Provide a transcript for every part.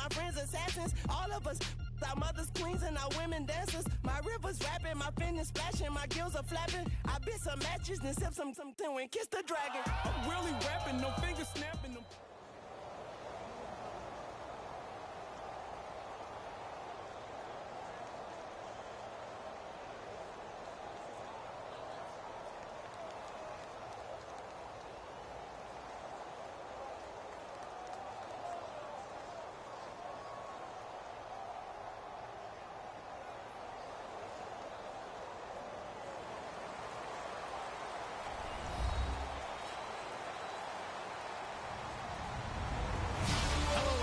my friends assassins. All of us, our mothers queens and our women dancers. My rivers rapping, my finish splashing, my gills are flapping. I bit some matches and sip some and kiss the dragon. I'm really rapping, no fingers snapping them.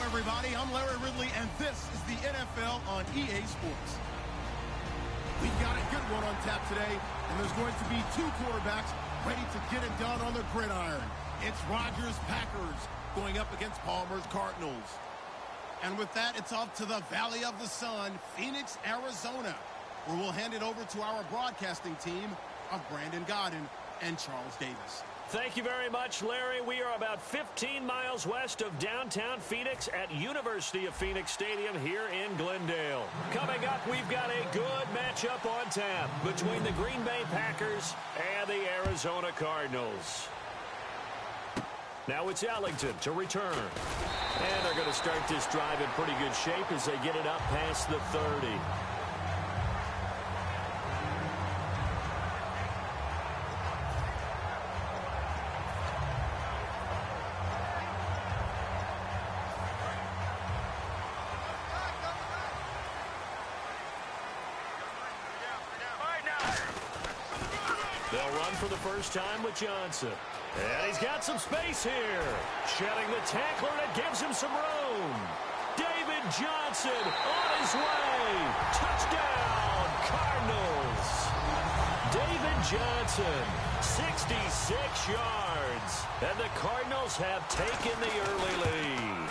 Everybody, I'm Larry Ridley, and this is the NFL on EA Sports. We've got a good one on tap today, and there's going to be two quarterbacks ready to get it done on the gridiron. It's Rodgers' Packers going up against Palmer's Cardinals. And with that, it's off to the Valley of the Sun, Phoenix, Arizona, where we'll hand it over to our broadcasting team of Brandon Godden and Charles Davis. Thank you very much, Larry. We are about 15 miles west of downtown Phoenix at University of Phoenix Stadium here in Glendale. Coming up, we've got a good matchup on tap between the Green Bay Packers and the Arizona Cardinals. Now it's Ellington to return. And they're going to start this drive in pretty good shape as they get it up past the 30. They'll run for the first time with Johnson. And he's got some space here. Shedding the tackler that gives him some room. David Johnson on his way. Touchdown, Cardinals. David Johnson, 66 yards. And the Cardinals have taken the early lead.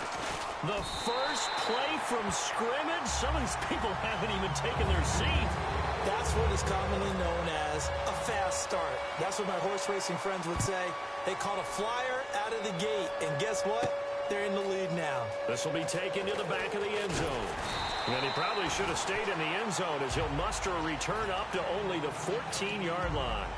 The first play from scrimmage. Some of these people haven't even taken their seat. That's what is commonly known as a fast start. That's what my horse racing friends would say. They caught a flyer out of the gate, and guess what? They're in the lead now. This will be taken to the back of the end zone. And he probably should have stayed in the end zone as he'll muster a return up to only the 14-yard line.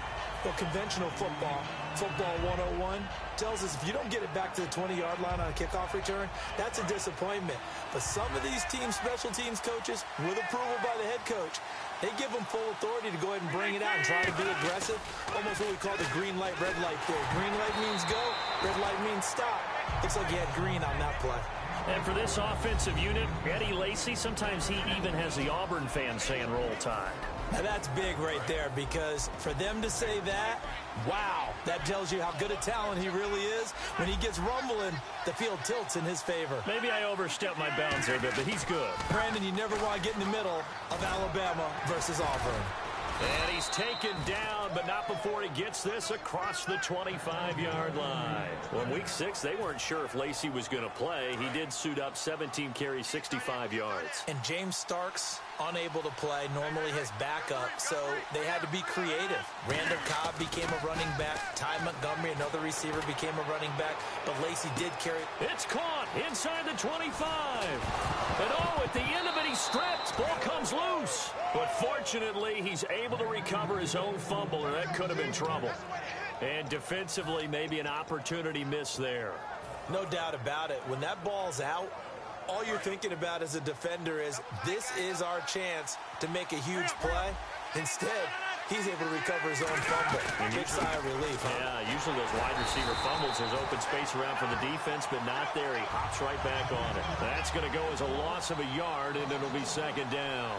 Well, conventional football 101, tells us if you don't get it back to the 20-yard line on a kickoff return, that's a disappointment. But some of these teams, special teams coaches, with approval by the head coach, they give them full authority to go ahead and bring it out and try to be aggressive. Almost what we call the green light, red light theory. Green light means go, red light means stop. Looks like he had green on that play. And for this offensive unit, Eddie Lacy, sometimes he even has the Auburn fans saying roll tide. Now that's big right there, because for them to say that, wow, that tells you how good a talent he really is. When he gets rumbling, the field tilts in his favor. Maybe I overstepped my bounds there a bit, but he's good. Brandon, you never want to get in the middle of Alabama versus Auburn. And he's taken down, but not before he gets this across the 25-yard line. Well, in Week 6, they weren't sure if Lacy was going to play. He did suit up, 17 carries, 65 yards. And James Starks unable to play, normally his backup, so they had to be creative. Randall Cobb became a running back. Ty Montgomery, another receiver, became a running back, but Lacy did carry. It's caught inside the 25. And oh, at the end of it, he stripped. Ball comes loose. But fortunately, he's able to recover his own fumble, or that could have been trouble. And defensively, maybe an opportunity miss there. No doubt about it. When that ball's out, all you're thinking about as a defender is, this is our chance to make a huge play. Instead, he's able to recover his own fumble. Big sigh of relief, huh? Yeah, usually those wide receiver fumbles, there's open space around for the defense, but not there. He hops right back on it. That's going to go as a loss of a yard, and it'll be second down.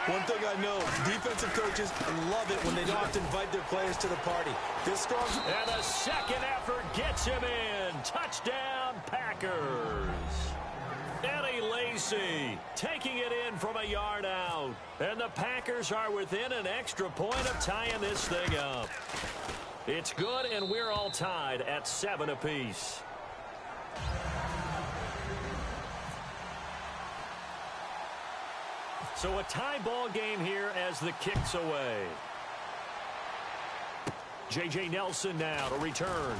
One thing I know, defensive coaches love it when they don't have to invite their players to the party. This strong. And the second effort gets him in. Touchdown, Packers. Eddie Lacy taking it in from a yard out. And the Packers are within an extra point of tying this thing up. It's good, and we're all tied at 7 apiece. So a tie ball game here as the kick's away. J.J. Nelson now to return.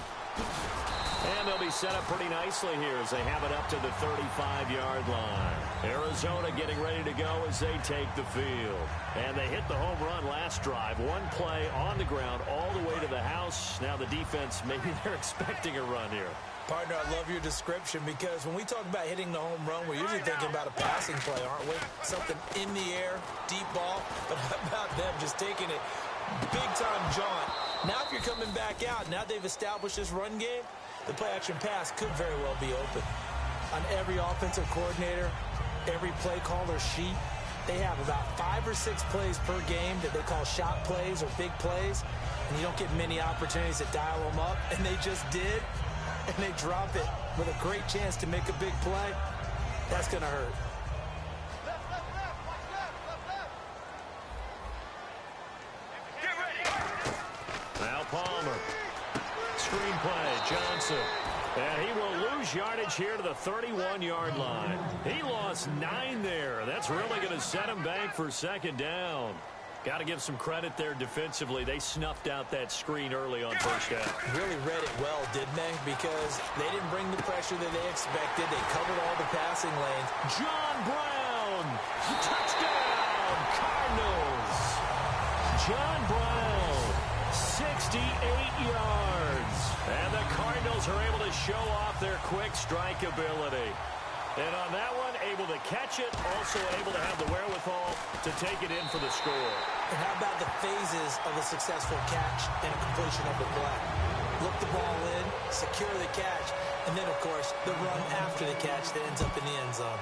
And they'll be set up pretty nicely here as they have it up to the 35-yard line. Arizona getting ready to go as they take the field. And they hit the home run last drive. One play on the ground all the way to the house. Now the defense, maybe they're expecting a run here. Partner, I love your description because when we talk about hitting the home run, we're usually thinking about a passing play, aren't we? Something in the air, deep ball. But how about them just taking it big-time jaunt? Now if you're coming back out, now they've established this run game, the play-action pass could very well be open. On every offensive coordinator, every play caller sheet, they have about 5 or 6 plays per game that they call shot plays or big plays, and you don't get many opportunities to dial them up, and they just did, and they drop it with a great chance to make a big play. That's going to hurt. Now Palmer. Screenplay, Johnson. And he will lose yardage here to the 31-yard line. He lost 9 there. That's really going to set him back for second down. Got to give some credit there defensively. They snuffed out that screen early on first down. Really read it well, didn't they? Because they didn't bring the pressure that they expected. They covered all the passing lanes. John Brown. Touchdown, Cardinals. John Brown, 68 yards. And the Cardinals are able to show off their quick strike ability. And on that one, able to catch it, also able to have the wherewithal to take it in for the score. And how about the phases of a successful catch and a completion of the play? Look the ball in, secure the catch, and then, of course, the run after the catch that ends up in the end zone.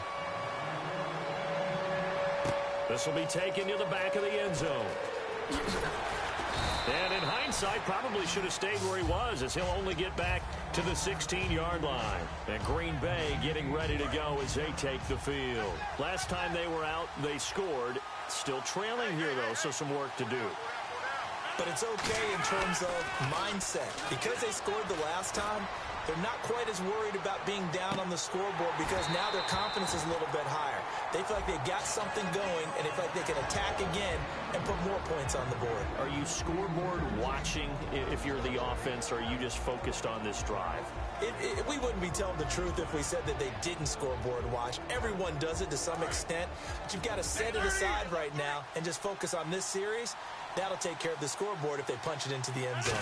This will be taken to the back of the end zone. And in hindsight, probably should have stayed where he was, as he'll only get back to the 16-yard line. And Green Bay getting ready to go as they take the field. Last time they were out, they scored. Still trailing here, though, so some work to do. But it's okay in terms of mindset. Because they scored the last time, they're not quite as worried about being down on the scoreboard because now their confidence is a little bit higher. They feel like they've got something going, and they feel like they can attack again and put more points on the board. Are you scoreboard watching if you're the offense, or are you just focused on this drive? We wouldn't be telling the truth if we said that they didn't scoreboard watch. Everyone does it to some extent, but you've got to set it aside right now and just focus on this series. That'll take care of the scoreboard if they punch it into the end zone.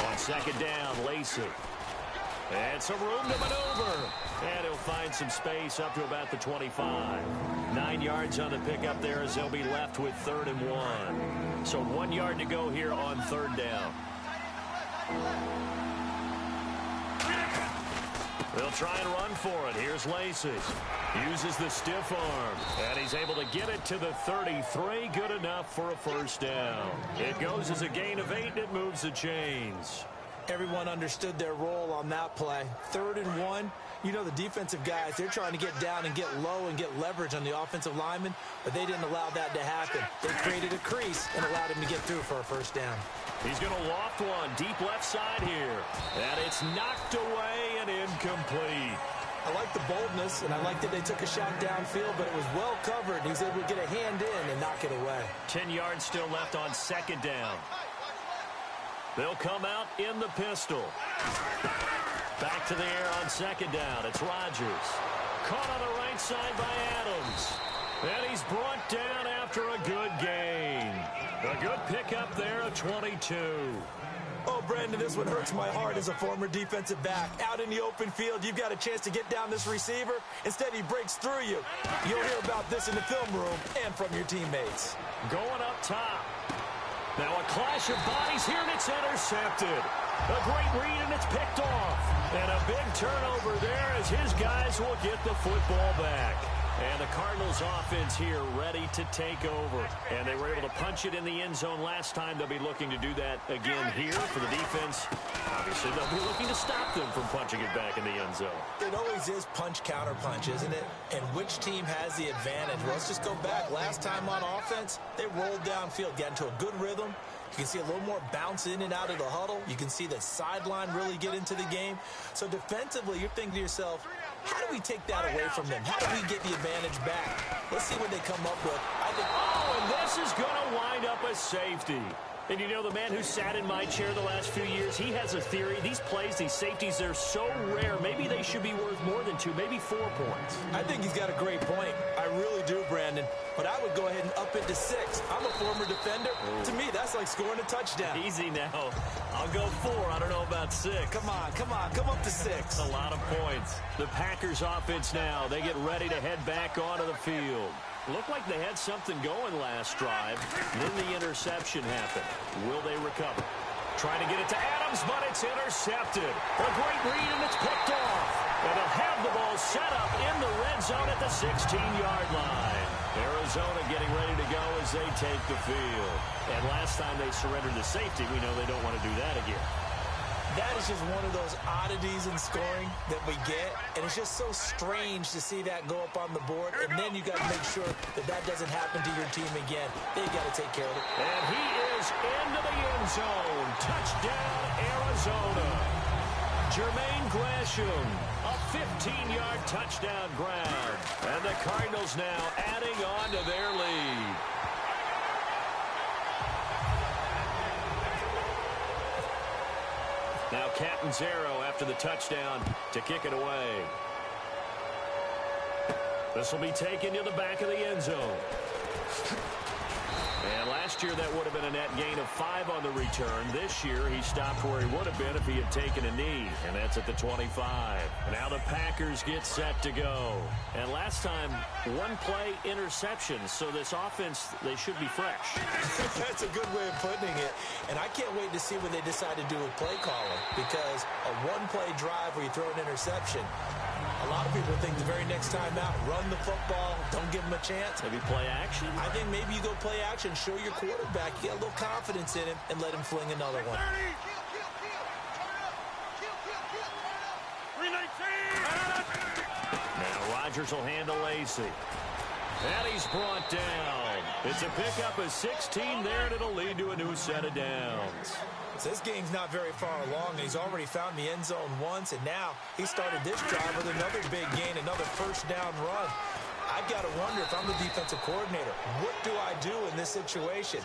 On second down, Lacey. And some room to maneuver. And he'll find some space up to about the 25. 9 yards on the pickup there as they'll be left with 3rd and 1. So 1 yard to go here on 3rd down. They'll try and run for it. Here's Lacey. Uses the stiff arm. And he's able to get it to the 33. Good enough for a first down. It goes as a gain of 8, and it moves the chains. Everyone understood their role on that play. 3rd and 1. You know, the defensive guys, they're trying to get down and get low and get leverage on the offensive lineman, but they didn't allow that to happen. They created a crease and allowed him to get through for a first down. He's going to loft one deep left side here. And it's knocked away and incomplete. I like the boldness, and I like that they took a shot downfield, but it was well covered. He was able to get a hand in and knock it away. 10 yards still left on second down. They'll come out in the pistol. Back to the air on second down. It's Rodgers. Caught on the right side by Adams. And he's brought down after a good gain. A good pickup there of 22. Oh, Brandon, this one hurts my heart as a former defensive back. Out in the open field, you've got a chance to get down this receiver. Instead, he breaks through you. You'll hear about this in the film room and from your teammates. Going up top. Now a clash of bodies here, and it's intercepted. A great read, and it's picked off. And a big turnover there as his guys will get the football back. And the Cardinals offense here ready to take over. And they were able to punch it in the end zone last time. They'll be looking to do that again here for the defense. Obviously, they'll be looking to stop them from punching it back in the end zone. It always is punch-counter-punch, isn't it? And which team has the advantage? Well, let's just go back. Last time on offense, they rolled downfield, got into a good rhythm. You can see a little more bounce in and out of the huddle. You can see the sideline really get into the game. So defensively, you're thinking to yourself, how do we take that away from them? How do we get the advantage back? Let's see what they come up with. And this is going to wind up a safety. And you know, the man who sat in my chair the last few years, he has a theory. These plays, these safeties, they're so rare. Maybe they should be worth more than 2, maybe 4 points. I think he's got a great point. I really do, Brandon. But I would go ahead and up it to 6. I'm a former defender. Ooh. To me, that's like scoring a touchdown. Easy now. I'll go 4. I don't know about 6. Come on. Come up to 6. A lot of points. The Packers offense now. They get ready to head back onto the field. Looked like they had something going last drive. Then the interception happened. Will they recover? Trying to get it to Adams, but it's intercepted. A great read, and it's picked off. And they'll have the ball set up in the red zone at the 16-yard line. Arizona getting ready to go as they take the field. And last time they surrendered to safety, we know they don't want to do that again. That is just one of those oddities in scoring that we get, and it's just so strange to see that go up on the board, and then you got to make sure that that doesn't happen to your team again. They got to take care of it. And he is into the end zone. Touchdown, Arizona. Jermaine Gresham, a 15-yard touchdown grab. And the Cardinals now adding on to their lead. Now Catanzaro after the touchdown to kick it away. This will be taken to the back of the end zone. And last year that would have been a net gain of 5 on the return. This year he stopped where he would have been if he had taken a knee. And that's at the 25. Now the Packers get set to go. And last time, 1-play interception. So this offense, they should be fresh. That's a good way of putting it. And I can't wait to see what they decide to do with play calling. Because a 1-play drive where you throw an interception, a lot of people think the very next time out, run the football, don't give him a chance. Maybe play action? I think maybe you go play action, show your quarterback, you get a little confidence in him, and let him fling another one. Now Rodgers will handle Lacy. And he's brought down. It's a pickup of 16 there, and it'll lead to a new set of downs. So this game's not very far along, and he's already found the end zone once, and now he started this drive with another big gain, another first down run. I've got to wonder if I'm the defensive coordinator, what do I do in this situation?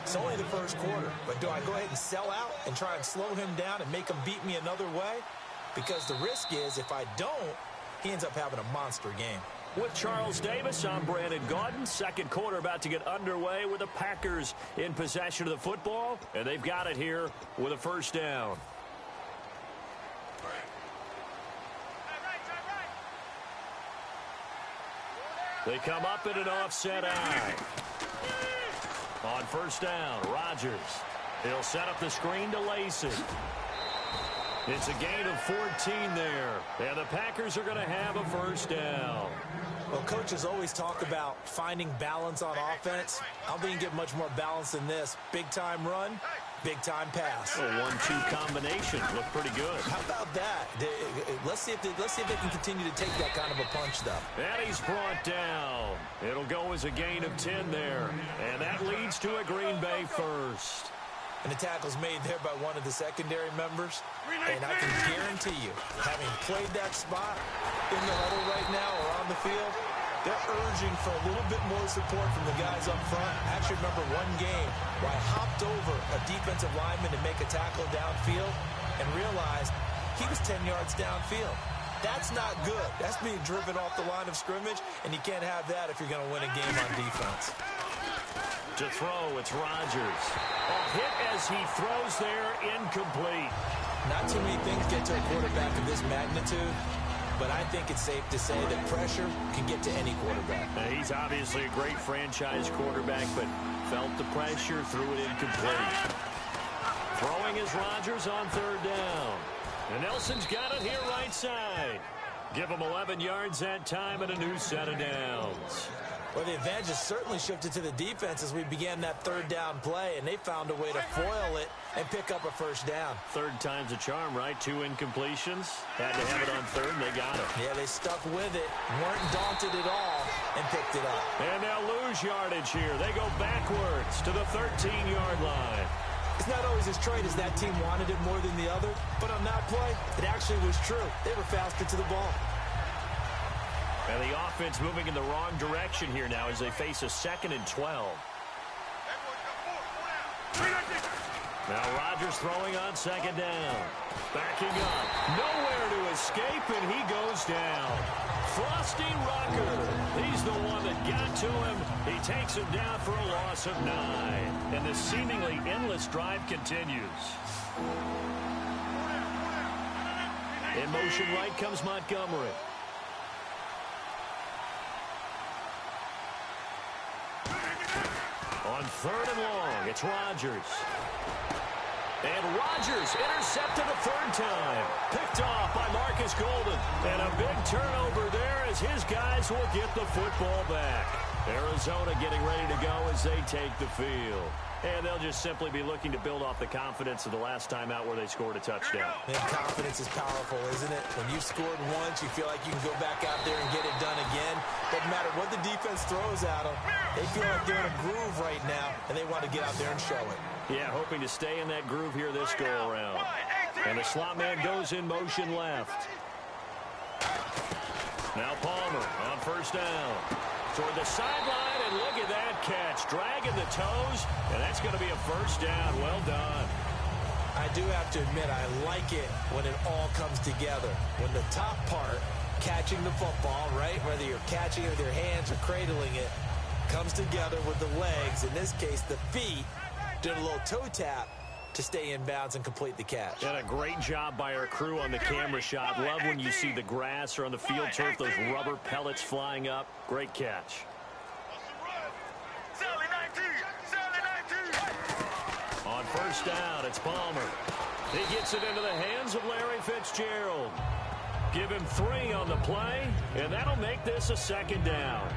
It's only the first quarter, but do I go ahead and sell out and try and slow him down and make him beat me another way? Because the risk is if I don't, he ends up having a monster game. With Charles Davis, I'm Brandon Gaudin. Second quarter about to get underway with the Packers in possession of the football. And they've got it here with a first down. They come up in an offset eye. On first down, Rodgers. He'll set up the screen to Lacy. It's a gain of 14 there. And the Packers are going to have a first down. Well, coaches always talk about finding balance on offense. I don't think you get much more balance than this. Big-time run, big-time pass. A 1-2 combination. Look pretty good. How about that? Let's see if they can continue to take that kind of a punch, though. And he's brought down. It'll go as a gain of 10 there. And that leads to a Green Bay first. And the tackle's made there by one of the secondary members. And I can guarantee you, having played that spot in the huddle right now or on the field, they're urging for a little bit more support from the guys up front. I actually remember one game where I hopped over a defensive lineman to make a tackle downfield and realized he was 10 yards downfield. That's not good. That's being driven off the line of scrimmage, and you can't have that if you're going to win a game on defense. To throw, it's Rodgers. A hit as he throws there, incomplete. Not too many things get to a quarterback of this magnitude, but I think it's safe to say that pressure can get to any quarterback. He's obviously a great franchise quarterback, but felt the pressure, threw it incomplete. Throwing is Rodgers on third down. And Nelson's got it here right side. Give him 11 yards that time and a new set of downs. Well, the advantage has certainly shifted to the defense as we began that third down play, and they found a way to foil it and pick up a first down. Third time's a charm, right? 2 incompletions. Had to have it on third, and they got it. Yeah, they stuck with it, weren't daunted at all, and picked it up. And they'll lose yardage here. They go backwards to the 13-yard line. It's not always as straight as that team wanted it more than the other, but on that play, it actually was true. They were faster to the ball. And the offense moving in the wrong direction here now as they face a 2nd and 12. Now Rodgers throwing on second down. Backing up. Nowhere to escape, and he goes down. Frosty Rucker. He's the one that got to him. He takes him down for a loss of 9. And the seemingly endless drive continues. In motion right comes Montgomery. On 3rd and long, it's Rodgers. And Rodgers intercepted a 3rd time. Picked off by Marcus Golden. And a big turnover there as his guys will get the football back. Arizona getting ready to go as they take the field. And they'll just simply be looking to build off the confidence of the last time out where they scored a touchdown. And confidence is powerful, isn't it? When you've scored once, you feel like you can go back out there and get it done again. Doesn't matter what the defense throws at them. They feel like they're in a groove right now, and they want to get out there and show it. Yeah, hoping to stay in that groove here this go-around. And the slot man goes in motion left. Now Palmer on 1st down. Toward the sideline, and look at that catch. Dragging the toes, and that's going to be a 1st down. Well done. I do have to admit, I like it when it all comes together. When the top part, catching the football, right, whether you're catching it with your hands or cradling it, comes together with the legs, in this case the feet, did a little toe tap to stay in bounds and complete the catch. And a great job by our crew on the camera shot. Love when you see the grass or on the field turf, those rubber pellets flying up. Great catch. On 1st down, it's Palmer. He gets it into the hands of Larry Fitzgerald. Give him 3 on the play, and that'll make this a 2nd down.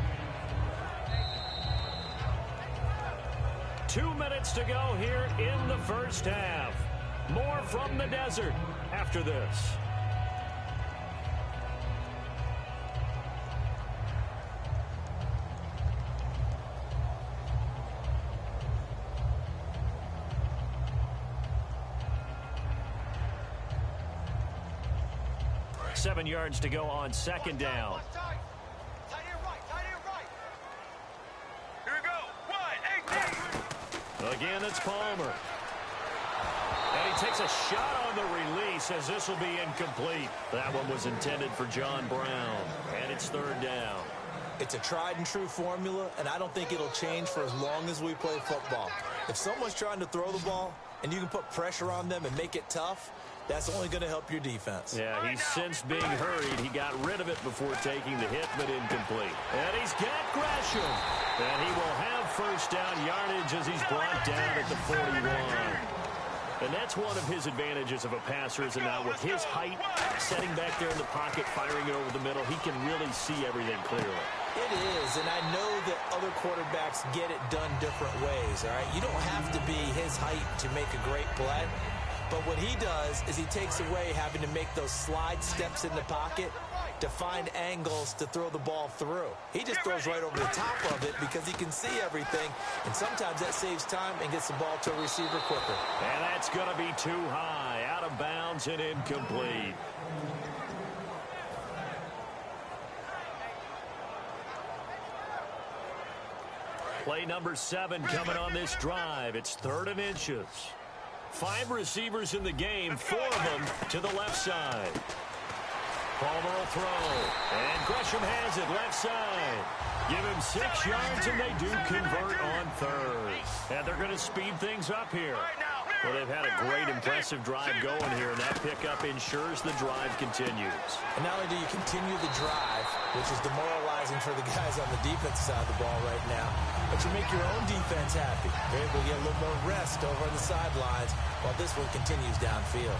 2 minutes to go here in the 1st half. More from the desert after this. Seven yards to go on 2nd down. Again, it's Palmer. And he takes a shot on the release as this will be incomplete. That one was intended for John Brown. And it's 3rd down. It's a tried and true formula, and I don't think it'll change for as long as we play football. If someone's trying to throw the ball and you can put pressure on them and make it tough, that's only going to help your defense. Yeah, he's since being hurried. He got rid of it before taking the hit, but incomplete. And he's got Gresham. And he will have 1st down yardage as he's brought down at the 41. And that's one of his advantages of a passer, is now with his height, setting back there in the pocket, firing it over the middle, he can really see everything clearly. It is, and I know that other quarterbacks get it done different ways, all right? You don't have to be his height to make a great play. But what he does is he takes away having to make those slide steps in the pocket to find angles to throw the ball through. He just throws right over the top of it because he can see everything, and sometimes that saves time and gets the ball to a receiver quicker. And that's going to be too high, out of bounds and incomplete. Play number 7 coming on this drive. It's 3rd and inches. 5 receivers in the game, 4 of them to the left side. Palmer will throw, and Gresham has it left side. Give him 6 yards, and they do convert on 3rd. And they're going to speed things up here. Well, they've had a great, impressive drive going here, and that pickup ensures the drive continues. And not only do you continue the drive, which is demoralizing for the guys on the defensive side of the ball right now, but you make your own defense happy. They're able to get a little more rest over on the sidelines while this one continues downfield.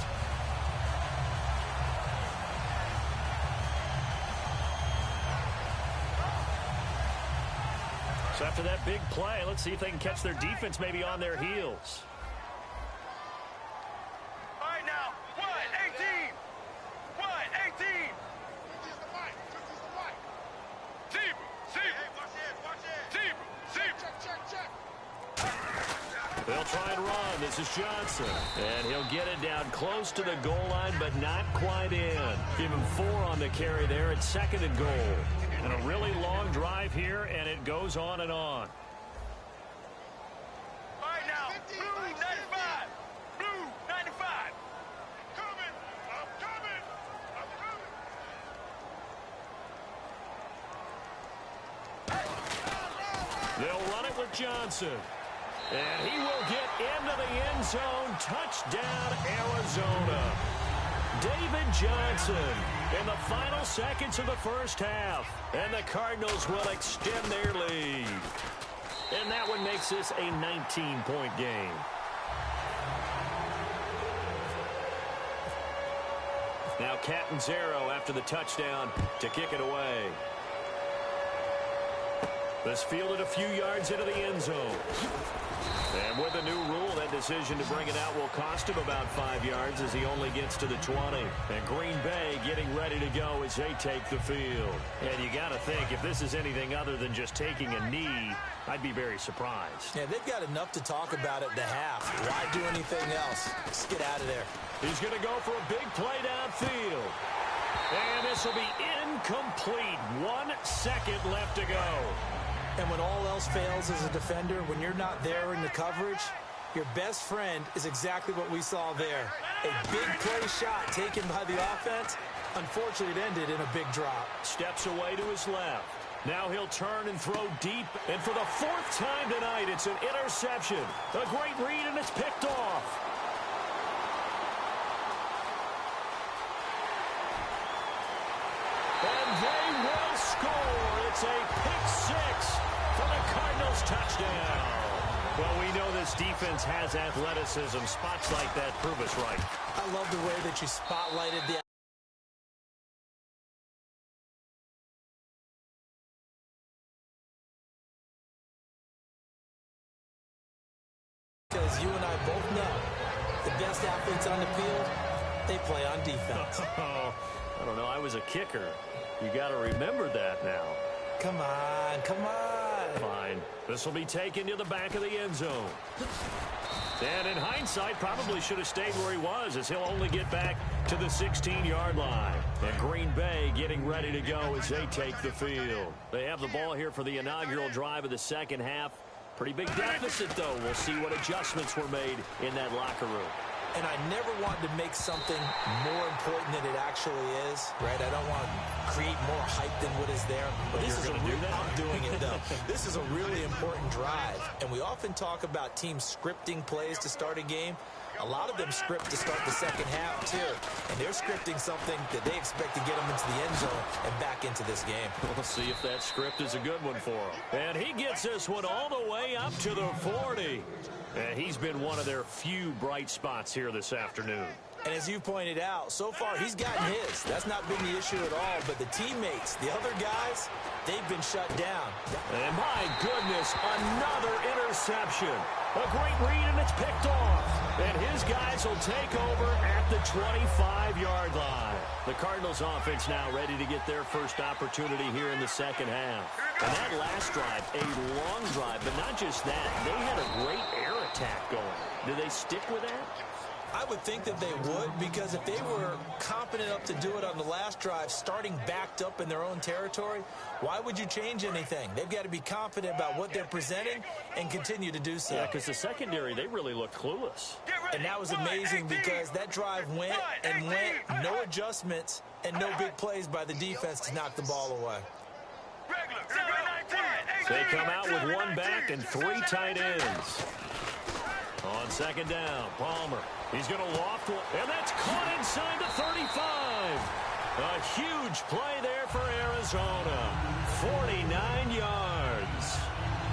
So after that big play, let's see if they can catch their defense maybe on their heels. All right now, 1-18. 1-18. They'll try and run. This is Johnson. And he'll get it down close to the goal line, but not quite in. Give him 4 on the carry there at 2nd and goal. And a really long drive here, and it goes on and on. All right now, 95. They'll run it with Johnson. And he will get into the end zone. Touchdown, Arizona. David Johnson in the final seconds of the first half. And the Cardinals will extend their lead. And that one makes this a 19-point game. Now Catanzaro after the touchdown to kick it away. This fielded a few yards into the end zone. And with the new rule, that decision to bring it out will cost him about 5 yards as he only gets to the 20. And Green Bay getting ready to go as they take the field. And you got to think, if this is anything other than just taking a knee, I'd be very surprised. Yeah, they've got enough to talk about at the half. Why do anything else? Just get out of there. He's going to go for a big play downfield. And this will be incomplete. 1 second left to go. And when all else fails as a defender, when you're not there in the coverage, your best friend is exactly what we saw there. A big play shot taken by the offense. Unfortunately, it ended in a big drop. Steps away to his left. Now he'll turn and throw deep. And for the 4th time tonight, it's an interception. A great read, and it's picked off. And they will score. It's a pick 6 for the Cardinals touchdown. Well, we know this defense has athleticism. Spots like that prove us right. I love the way that you spotlighted the because you and I both know the best athletes on the field, they play on defense. I don't know. I was a kicker. You got to remember that now. Come on, come on. Fine. This will be taken to the back of the end zone. And in hindsight, probably should have stayed where he was, as he'll only get back to the 16-yard line. And Green Bay getting ready to go as they take the field. They have the ball here for the inaugural drive of the second half. Pretty big deficit, though. We'll see what adjustments were made in that locker room. And I never wanted to make something more important than it actually is, right? I don't want to create more hype than what is there. But this is I'm doing it, though. This is a really important drive. And we often talk about teams scripting plays to start a game. A lot of them script to start the second half, too. And they're scripting something that they expect to get them into the end zone and back into this game. We'll see if that script is a good one for him. And he gets this one all the way up to the 40. And he's been one of their few bright spots here this afternoon. And as you pointed out, so far he's gotten his. That's not been the issue at all. But the teammates, the other guys, they've been shut down. And my goodness, another interception. A great read, and it's picked off. And his guys will take over at the 25-yard line. The Cardinals offense now ready to get their first opportunity here in the second half. And that last drive, a long drive, but not just that. They had a great air attack going. Do they stick with that? I would think that they would, because if they were confident enough to do it on the last drive, starting backed up in their own territory, why would you change anything? They've got to be confident about what they're presenting and continue to do so. Yeah, because the secondary, they really look clueless. And that was amazing because that drive went and went, no adjustments, and no big plays by the defense to knock the ball away. They come out with one back and 3 tight ends. On second down, Palmer. He's going to loft one, and that's caught inside the 35. A huge play there for Arizona. 49 yards.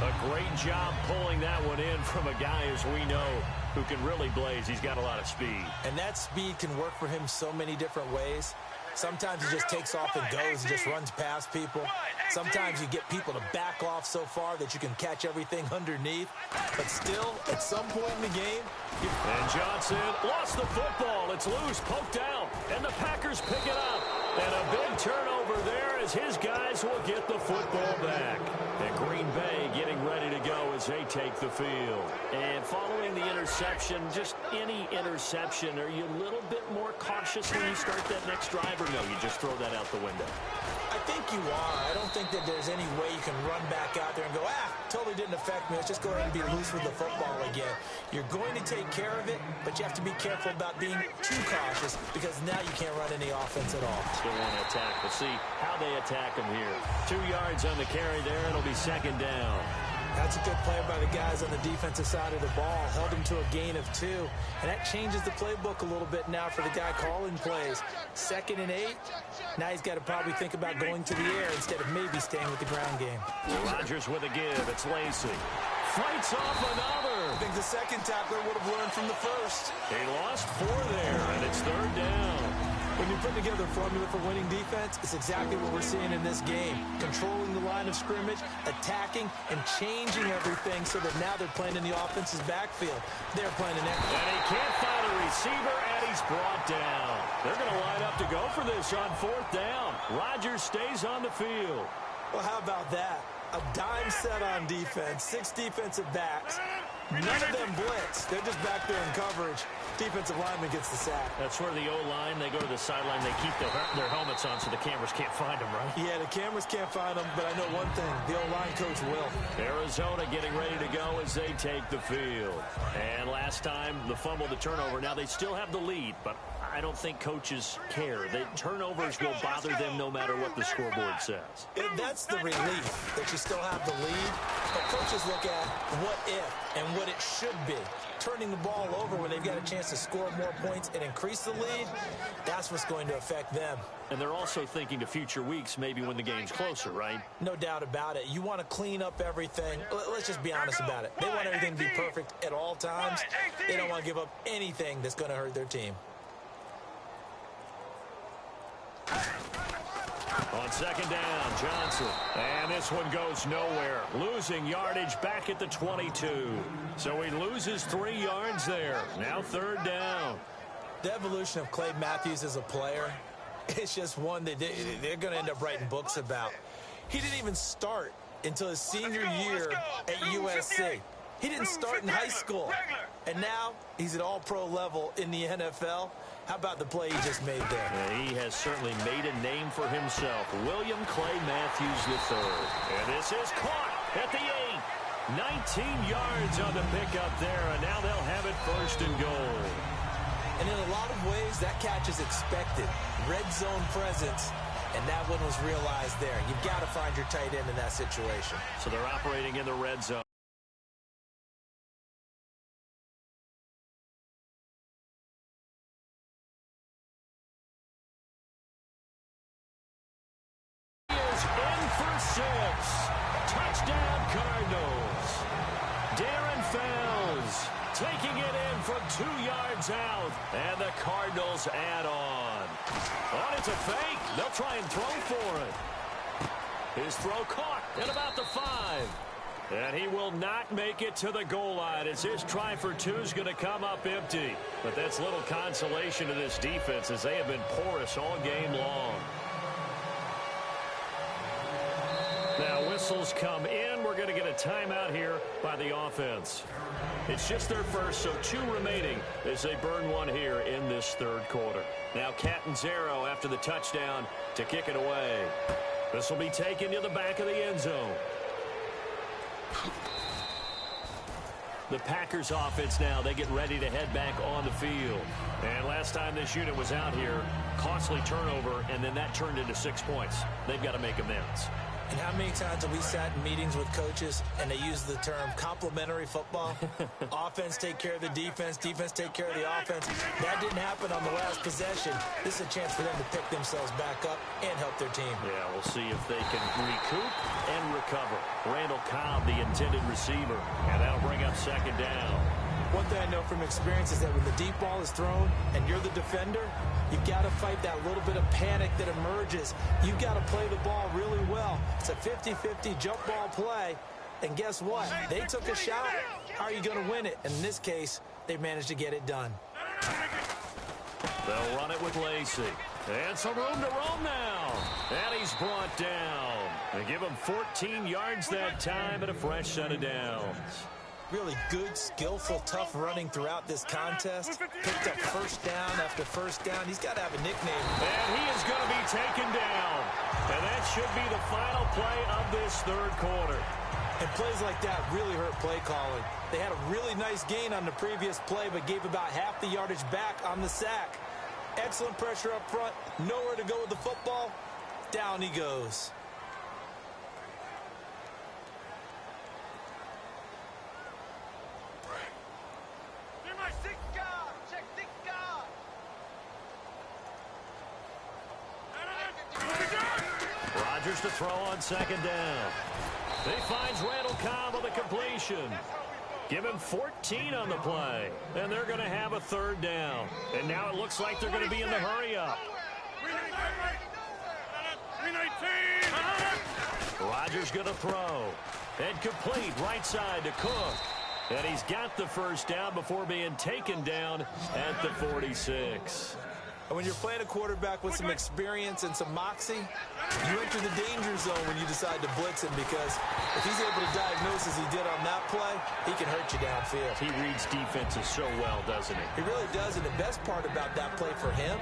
A great job pulling that one in from a guy, as we know, who can really blaze. He's got a lot of speed. And that speed can work for him so many different ways. Sometimes he just takes off and goes and just runs past people. Sometimes you get people to back off so far that you can catch everything underneath. But still, at some point in the game... And Johnson lost the football. It's loose, poked out, and the Packers pick it up. And a big turnover there as his guys will get the football back. And Green Bay getting ready to go as they take the field. And following the interception, just any interception, are you a little bit more cautious when you start that next drive, or no, you just throw that out the window? I think you are. I don't think that there's any way you can run back out there and go, totally didn't affect me. Let's just go ahead and be loose with the football again. You're going to take care of it, but you have to be careful about being too cautious because now you can't run any offense at all. Still want to attack. We'll see how they attack them here. 2 yards on the carry there. It'll be second down. That's a good play by the guys on the defensive side of the ball. Held him to a gain of 2. And that changes the playbook a little bit now for the guy calling plays. 2nd and 8. Now he's got to probably think about going to the air instead of maybe staying with the ground game. Rodgers with a give. It's Lacy. Fights off another. I think the second tackler would have learned from the first. He lost 4 there, and it's 3rd down. When you put together a formula for winning defense, it's exactly what we're seeing in this game. Controlling the line of scrimmage, attacking, and changing everything so that now they're playing in the offense's backfield. They're playing in there. And he can't find a receiver, and he's brought down. They're going to line up to go for this on 4th down. Rodgers stays on the field. Well, how about that? A dime set on defense, 6 defensive backs. None of them blitz. They're just back there in coverage. Defensive lineman gets the sack. That's where the O-line, they go to the sideline, they keep their helmets on so the cameras can't find them, right? Yeah, the cameras can't find them, but I know one thing. The O-line coach will. Arizona getting ready to go as they take the field. And last time, the fumble, the turnover. Now they still have the lead, but I don't think coaches care. The turnovers will bother them no matter what the scoreboard says. That's the relief that you still have the lead. But coaches look at what if and what it should be. Turning the ball over when they've got a chance to score more points and increase the lead, that's what's going to affect them. And they're also thinking to future weeks, maybe when the game's closer, right? No doubt about it. You want to clean up everything. Let's just be honest about it. They want everything to be perfect at all times. They don't want to give up anything that's going to hurt their team. On 2nd down, Johnson. And this one goes nowhere. Losing yardage back at the 22. So he loses 3 yards there. Now 3rd down. The evolution of Clay Matthews as a player, it's just one that they're going to end up writing books about. He didn't even start until his senior year at USC. He didn't start in high school. And now he's at all-pro level in the NFL. How about the play he just made there? Yeah, he has certainly made a name for himself. William Clay Matthews III. And this is caught at the 8. 19 yards on the pickup there, and now they'll have it 1st and goal. And in a lot of ways, that catch is expected. Red zone presence, and that one was realized there. You've got to find your tight end in that situation. So they're operating in the red zone. Touchdown Cardinals. Darren Fells taking it in from 2 yards out. And the Cardinals add on. Oh, it's a fake. They'll try and throw for it. His throw caught at about the 5. And he will not make it to the goal line as his try for 2 is going to come up empty. But that's little consolation to this defense as they have been porous all game long. Now whistles come in. We're going to get a timeout here by the offense. It's just their first, so 2 remaining as they burn 1 here in this 3rd quarter. Now Catanzaro after the touchdown to kick it away. This will be taken to the back of the end zone. The Packers offense now, they get ready to head back on the field. And last time this unit was out here, costly turnover, and then that turned into 6 points. They've got to make amends. And how many times have we sat in meetings with coaches and they use the term complementary football? Offense take care of the defense, defense take care of the offense. That didn't happen on the last possession. This is a chance for them to pick themselves back up and help their team. Yeah, we'll see if they can recoup and recover. Randall Cobb, the intended receiver, and that'll bring up 2nd down. One thing I know from experience is that when the deep ball is thrown and you're the defender, you've got to fight that little bit of panic that emerges. You've got to play the ball really well. It's a 50-50 jump ball play. And guess what? They took a shot. How are you going to win it? In this case, they managed to get it done. They'll run it with Lacy. And some room to roam now. And he's brought down. They give him 14 yards that time and a fresh set of downs. Really good, skillful, tough running throughout this contest. Picked up 1st down after 1st down. He's got to have a nickname. And he is going to be taken down. And that should be the final play of this 3rd quarter. And plays like that really hurt play calling. They had a really nice gain on the previous play, but gave about half the yardage back on the sack. Excellent pressure up front. Nowhere to go with the football. Down he goes. Rodgers to throw on second down. He finds Randall Cobb on the completion. Give him 14 on the play. And they're going to have a third down. And now it looks like they're going to be in the hurry-up. Rodgers going to throw. And complete right side to Cook. And he's got the first down before being taken down at the 46. And when you're playing a quarterback with some experience and some moxie, you enter the danger zone when you decide to blitz him, because if he's able to diagnose as he did on that play, he can hurt you downfield. He reads defenses so well, doesn't he? He really does, and the best part about that play for him,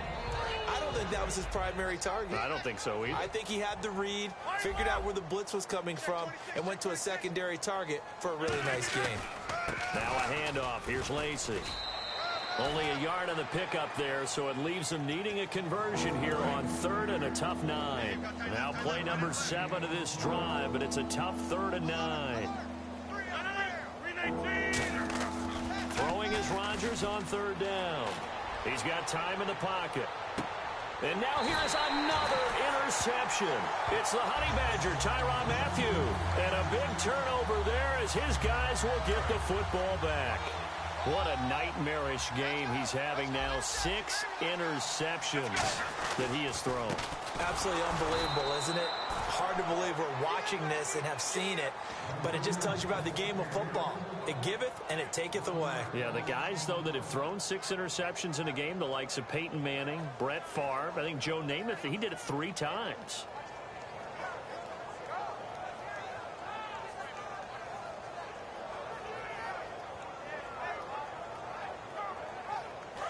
I don't think that was his primary target. I don't think so either. I think he had the read, figured out where the blitz was coming from, and went to a secondary target for a really nice game. Now a handoff. Here's Lacy. Only a yard on the pickup there, so it leaves them needing a conversion here on third and a tough 9. Now play number 7 of this drive, but it's a tough 3rd and 9. Throwing is Rodgers on 3rd down. He's got time in the pocket. And now here's another interception. It's the Honey Badger, Tyrann Mathieu. And a big turnover there as his guys will get the football back. What a nightmarish game he's having now. 6 interceptions that he has thrown. Absolutely unbelievable, isn't it? Hard to believe we're watching this and have seen it, but it just tells you about the game of football. It giveth and it taketh away. Yeah, the guys, though, that have thrown 6 interceptions in a game, the likes of Peyton Manning, Brett Favre, I think Joe Namath, he did it 3 times.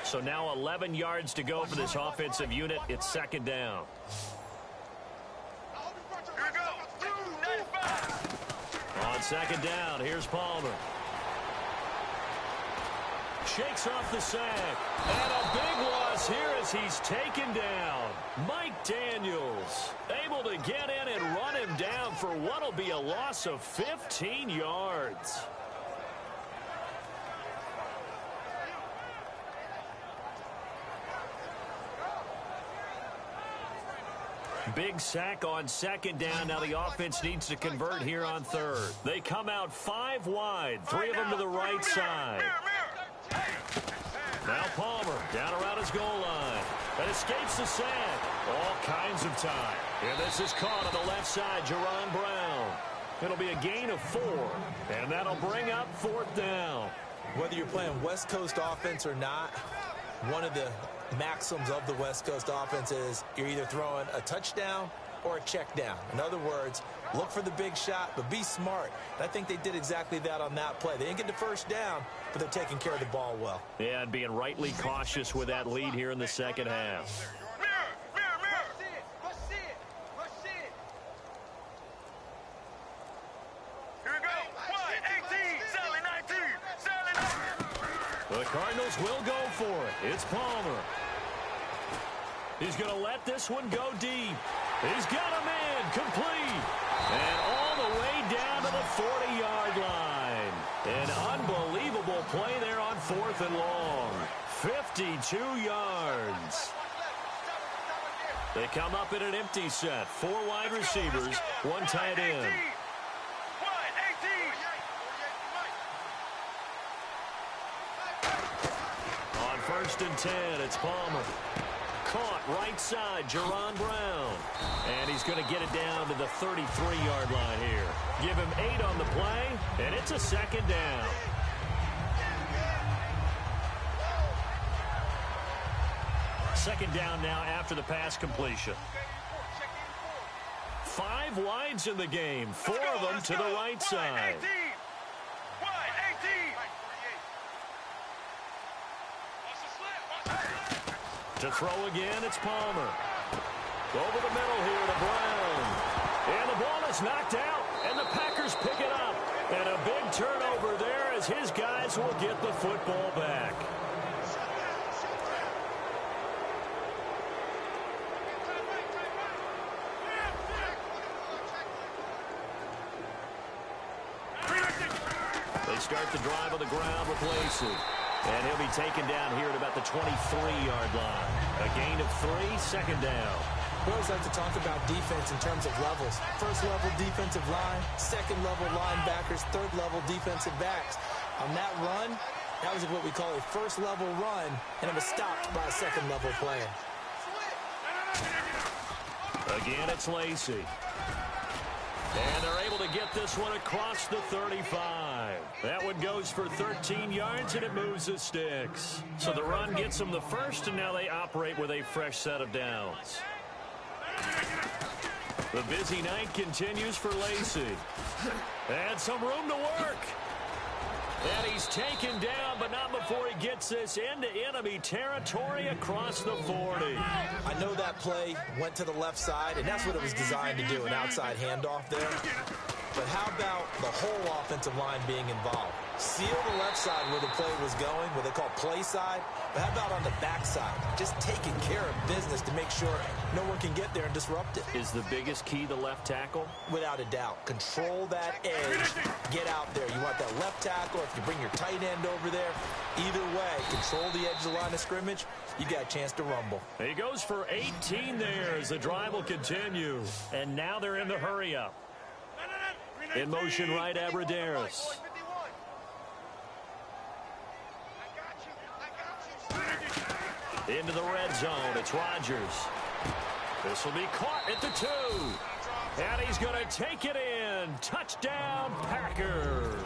So now 11 yards to go for this offensive unit. It's 2nd down. Here we go. 295. On 2nd down, here's Palmer. Shakes off the sack. And a big loss here as he's taken down. Mike Daniels able to get in and run him down for what will be a loss of 15 yards. Big sack on 2nd down. Now the offense needs to convert here on 3rd. They come out 5 wide, 3 of them to the right side. Now Palmer down around his goal line. And escapes the sack. All kinds of time. And this is caught on the left side, Jaron Brown. It'll be a gain of 4. And that'll bring up 4th down. Whether you're playing West Coast offense or not, one of the maxims of the West Coast offense is you're either throwing a touchdown or a check down. In other words, look for the big shot, but be smart. And I think they did exactly that on that play. They didn't get the first down, but they're taking care of the ball well. Yeah, and being rightly cautious with that lead here in the 2nd half. The Cardinals will go for it. It's Palmer. He's going to let this one go deep. He's got a man complete. And all the way down to the 40-yard line. An unbelievable play there on 4th and long. 52 yards. They come up in an empty set. 4 wide receivers, 1 tight end. On 1st and 10, it's Palmer. Caught right side, Jaron Brown. And he's going to get it down to the 33-yard line here. Give him 8 on the play, and it's a 2nd down. Second down now after the pass completion. 5 wides in the game, 4 of them to the right side. To throw again, it's Palmer. Over the middle here to Brown. And the ball is knocked out, and the Packers pick it up. And a big turnover there as his guys will get the football back. They start the drive on the ground with Lacy. And he'll be taken down here at about the 23-yard line. A gain of 3, 2nd down. We always like to talk about defense in terms of levels. First-level defensive line, second-level linebackers, third-level defensive backs. On that run, that was what we call a first-level run, and it was stopped by a second-level player. Again, it's Lacy. And they're able to get this one across the 35. That one goes for 13 yards, and it moves the sticks. So the run gets them the first, and now they operate with a fresh set of downs. The busy night continues for Lacy. And some room to work. And he's taken down, but not before he gets this into enemy territory across the 40. I know that play went to the left side, and that's what it was designed to do, an outside handoff there. But how about the whole offensive line being involved? Seal the left side where the play was going, what they call play side. But how about on the back side? Just taking care of business to make sure no one can get there and disrupt it. Is the biggest key the left tackle? Without a doubt. Control that edge. Get out there. You want that left tackle. If you bring your tight end over there, either way, control the edge of the line of scrimmage, you got a chance to rumble. He goes for 18 there as the drive will continue. And now they're in the hurry-up. In motion right, Abbrederis. Into the red zone, it's Rodgers. This will be caught at the 2. And he's going to take it in. Touchdown, Packers.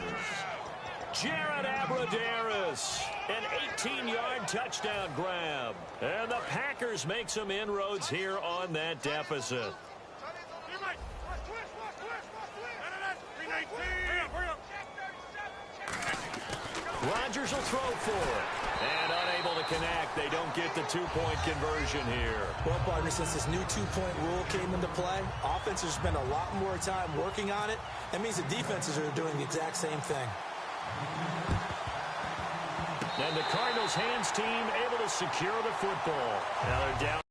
Jared Abbrederis, an 18-yard touchdown grab. And the Packers make some inroads here on that deficit. Rodgers will throw for it. And unable to connect. They don't get the two-point conversion here. Well, partner, since this new two-point rule came into play, offenses spend a lot more time working on it. That means the defenses are doing the exact same thing. And the Cardinals' hands team able to secure the football. Now they're down.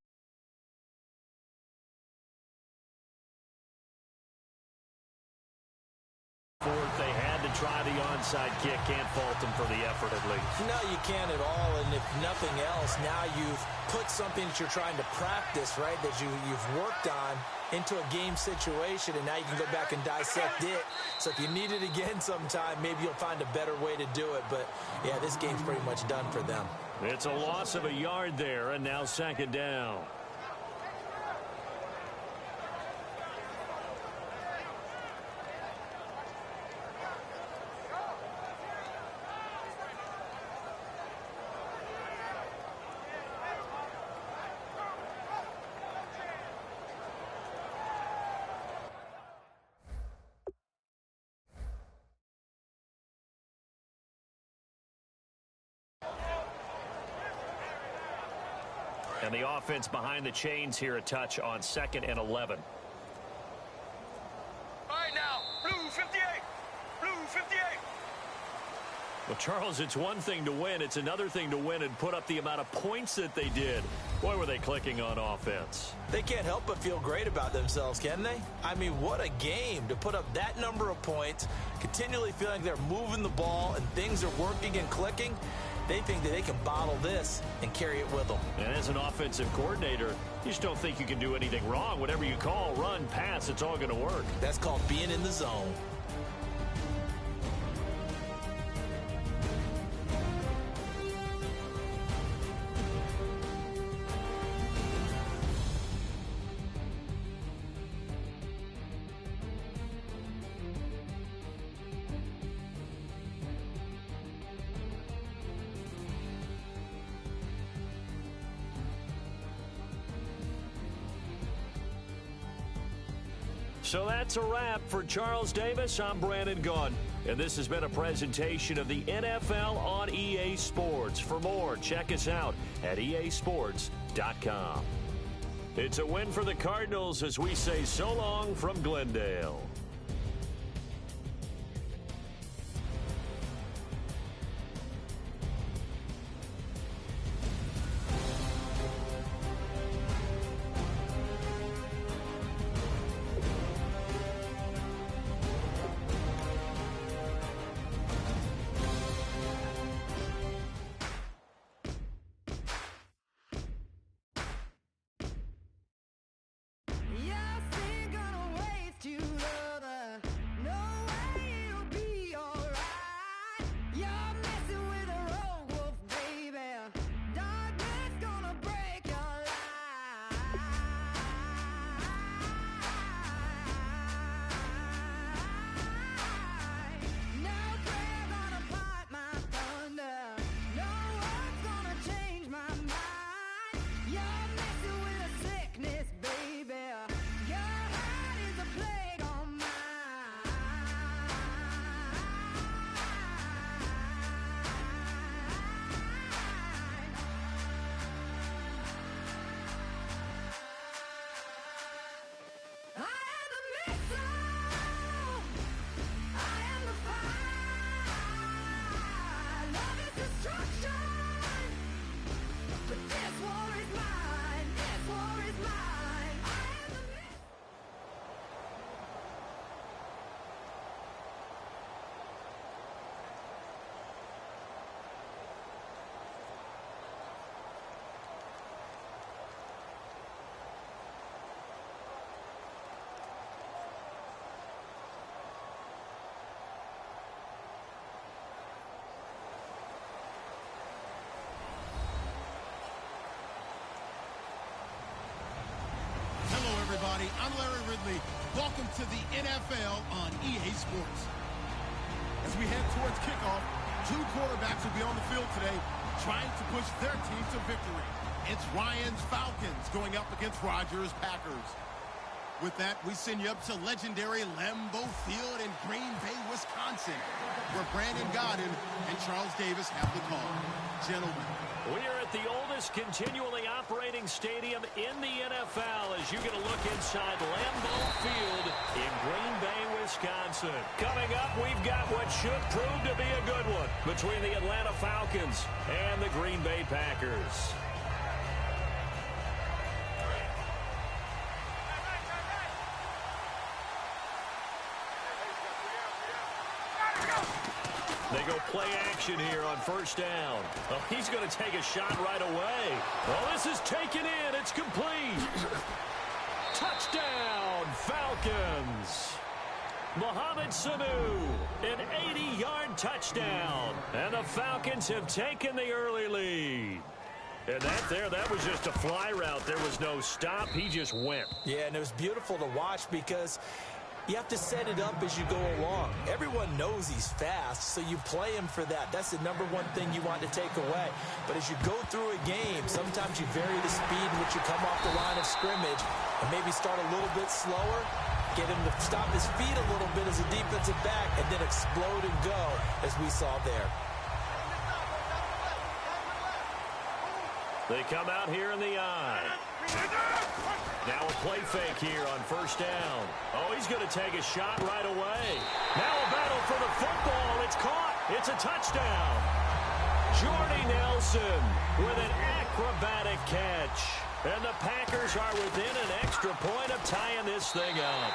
They had to try the onside kick. Can't fault them for the effort at least. No, you can't at all. And if nothing else, now you've put something that you're trying to practice, right, that you've worked on into a game situation, and now you can go back and dissect it. So if you need it again sometime, maybe you'll find a better way to do it. But, yeah, this game's pretty much done for them. It's a loss of a yard there, and now second down. And the offense behind the chains here a touch on 2nd and 11. All right, now, blue 58. Blue 58. Well, Charles, it's one thing to win. It's another thing to win and put up the amount of points that they did. Boy, were they clicking on offense. They can't help but feel great about themselves, can they? I mean, what a game to put up that number of points, continually feeling they're moving the ball and things are working and clicking. They think that they can bottle this and carry it with them. And as an offensive coordinator, you just don't think you can do anything wrong. Whatever you call, run, pass, it's all going to work. That's called being in the zone. So that's a wrap for Charles Davis. I'm Brandon Gaudin, and this has been a presentation of the NFL on EA Sports. For more, check us out at easports.com. It's a win for the Cardinals as we say so long from Glendale. everybody. I'm Larry Ridley. Welcome to the NFL on EA Sports. As we head towards kickoff, two quarterbacks will be on the field today trying to push their team to victory. It's Ryan's Falcons going up against Rodgers' Packers. With that, we send you up to legendary Lambeau Field in Green Bay, Wisconsin, where Brandon Gaudin and Charles Davis have the call. Gentlemen. We are at the oldest continually operating stadium in the NFL as you get a look inside Lambeau Field in Green Bay, Wisconsin. Coming up, we've got what should prove to be a good one between the Atlanta Falcons and the Green Bay Packers. They go play action here on first down. Oh, he's going to take a shot right away. Oh, this is taken in. It's complete. Touchdown, Falcons. Mohamed Sanu, an 80-yard touchdown. And the Falcons have taken the early lead. And that was just a fly route. There was no stop. He just went. Yeah, and it was beautiful to watch because you have to set it up as you go along. Everyone knows he's fast, so you play him for that. That's the number one thing you want to take away. But as you go through a game, sometimes you vary the speed in which you come off the line of scrimmage and maybe start a little bit slower, get him to stop his feet a little bit as a defensive back, and then explode and go, as we saw there. They come out here in the eye. Now a play fake here on first down. Oh, he's going to take a shot right away. Now a battle for the football. It's caught. It's a touchdown. Jordy Nelson with an acrobatic catch. And the Packers are within an extra point of tying this thing up.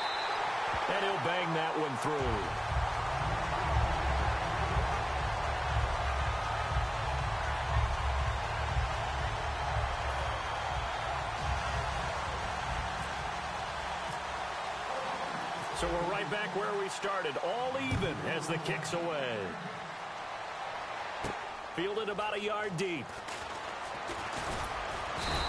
And he'll bang that one through. So we're right back where we started, all even as the kick's away. Fielded about a yard deep.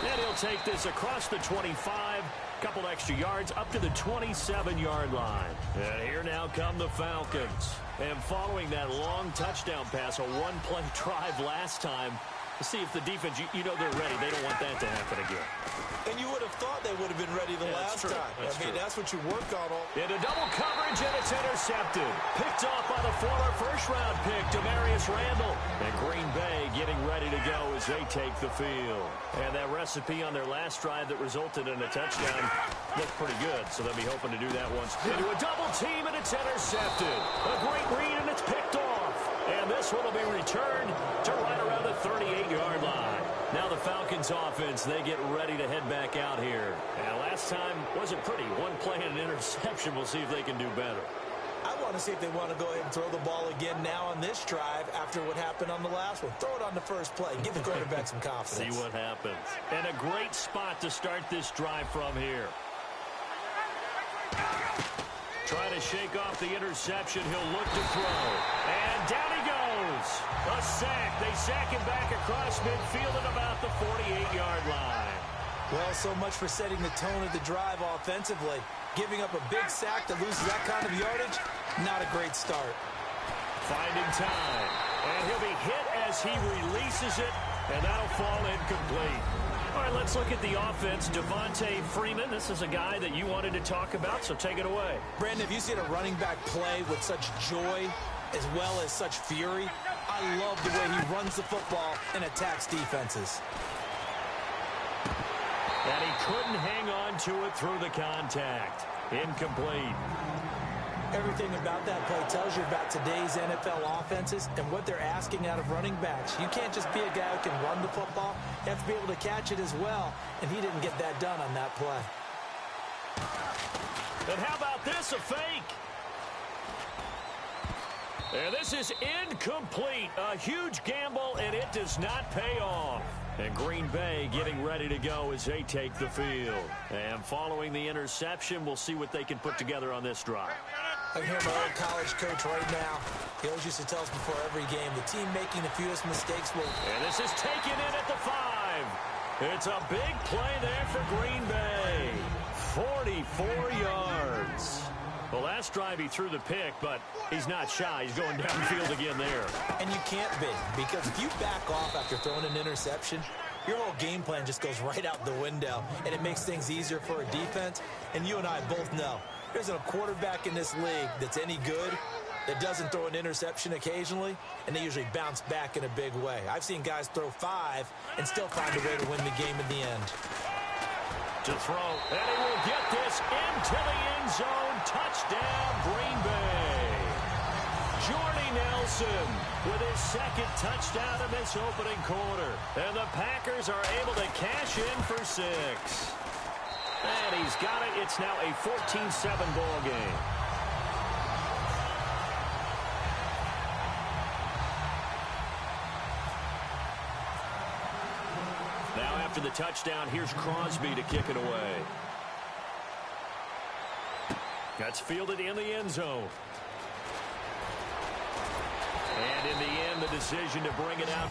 And he'll take this across the 25, couple extra yards up to the 27-yard line. And here now come the Falcons. And following that long touchdown pass, a one-play drive last time, to see if the defense, you know they're ready. They don't want that to happen again. And you would have thought they would have been ready the last time. That's what you work on. Into double coverage, and it's intercepted. Picked off by the former first-round pick, Demarius Randall. And Green Bay getting ready to go as they take the field. And that recipe on their last drive that resulted in a touchdown looked pretty good, so they'll be hoping to do that once. Into a double team, and it's intercepted. A great read, and it's picked off. And this one will be returned to right around the 38-yard line. Now the Falcons offense, they get ready to head back out here. And last time wasn't pretty. One play and an interception. We'll see if they can do better. I want to see if they want to go ahead and throw the ball again now on this drive after what happened on the last one. Throw it on the first play. Give the quarterback some confidence. See what happens. And a great spot to start this drive from here. Trying to shake off the interception. He'll look to throw. And down he goes. A sack. They sack him back across midfield at about the 48-yard line. Well, so much for setting the tone of the drive offensively. Giving up a big sack that loses that kind of yardage, not a great start. Finding time. And he'll be hit as he releases it, and that'll fall incomplete. All right, let's look at the offense. Devontae Freeman, this is a guy that you wanted to talk about, so take it away. Brandon, have you seen a running back play with such joy as well as such fury? I love the way he runs the football and attacks defenses. And he couldn't hang on to it through the contact. Incomplete. Everything about that play tells you about today's NFL offenses and what they're asking out of running backs. You can't just be a guy who can run the football. You have to be able to catch it as well, and he didn't get that done on that play. And how about this, a fake? And this is incomplete. A huge gamble, and it does not pay off. And Green Bay getting ready to go as they take the field. And following the interception, we'll see what they can put together on this drive. I hear my old college coach right now. He always used to tell us before every game, the team making the fewest mistakes will... And this is taken in at the 5. It's a big play there for Green Bay. 44 yards. Well, last drive he threw the pick, but he's not shy. He's going downfield again there. And you can't be, because if you back off after throwing an interception, your whole game plan just goes right out the window, and it makes things easier for a defense. And you and I both know there's a quarterback in this league that's any good that doesn't throw an interception occasionally, and they usually bounce back in a big way. I've seen guys throw 5 and still find a way to win the game in the end. To throw, and he will get this into the end zone. Touchdown, Green Bay. Jordy Nelson with his second touchdown in this opening quarter. And the Packers are able to cash in for 6. And he's got it. It's now a 14-7 ball game. Now after the touchdown, here's Crosby to kick it away. That's fielded in the end zone. And in the end, the decision to bring it out.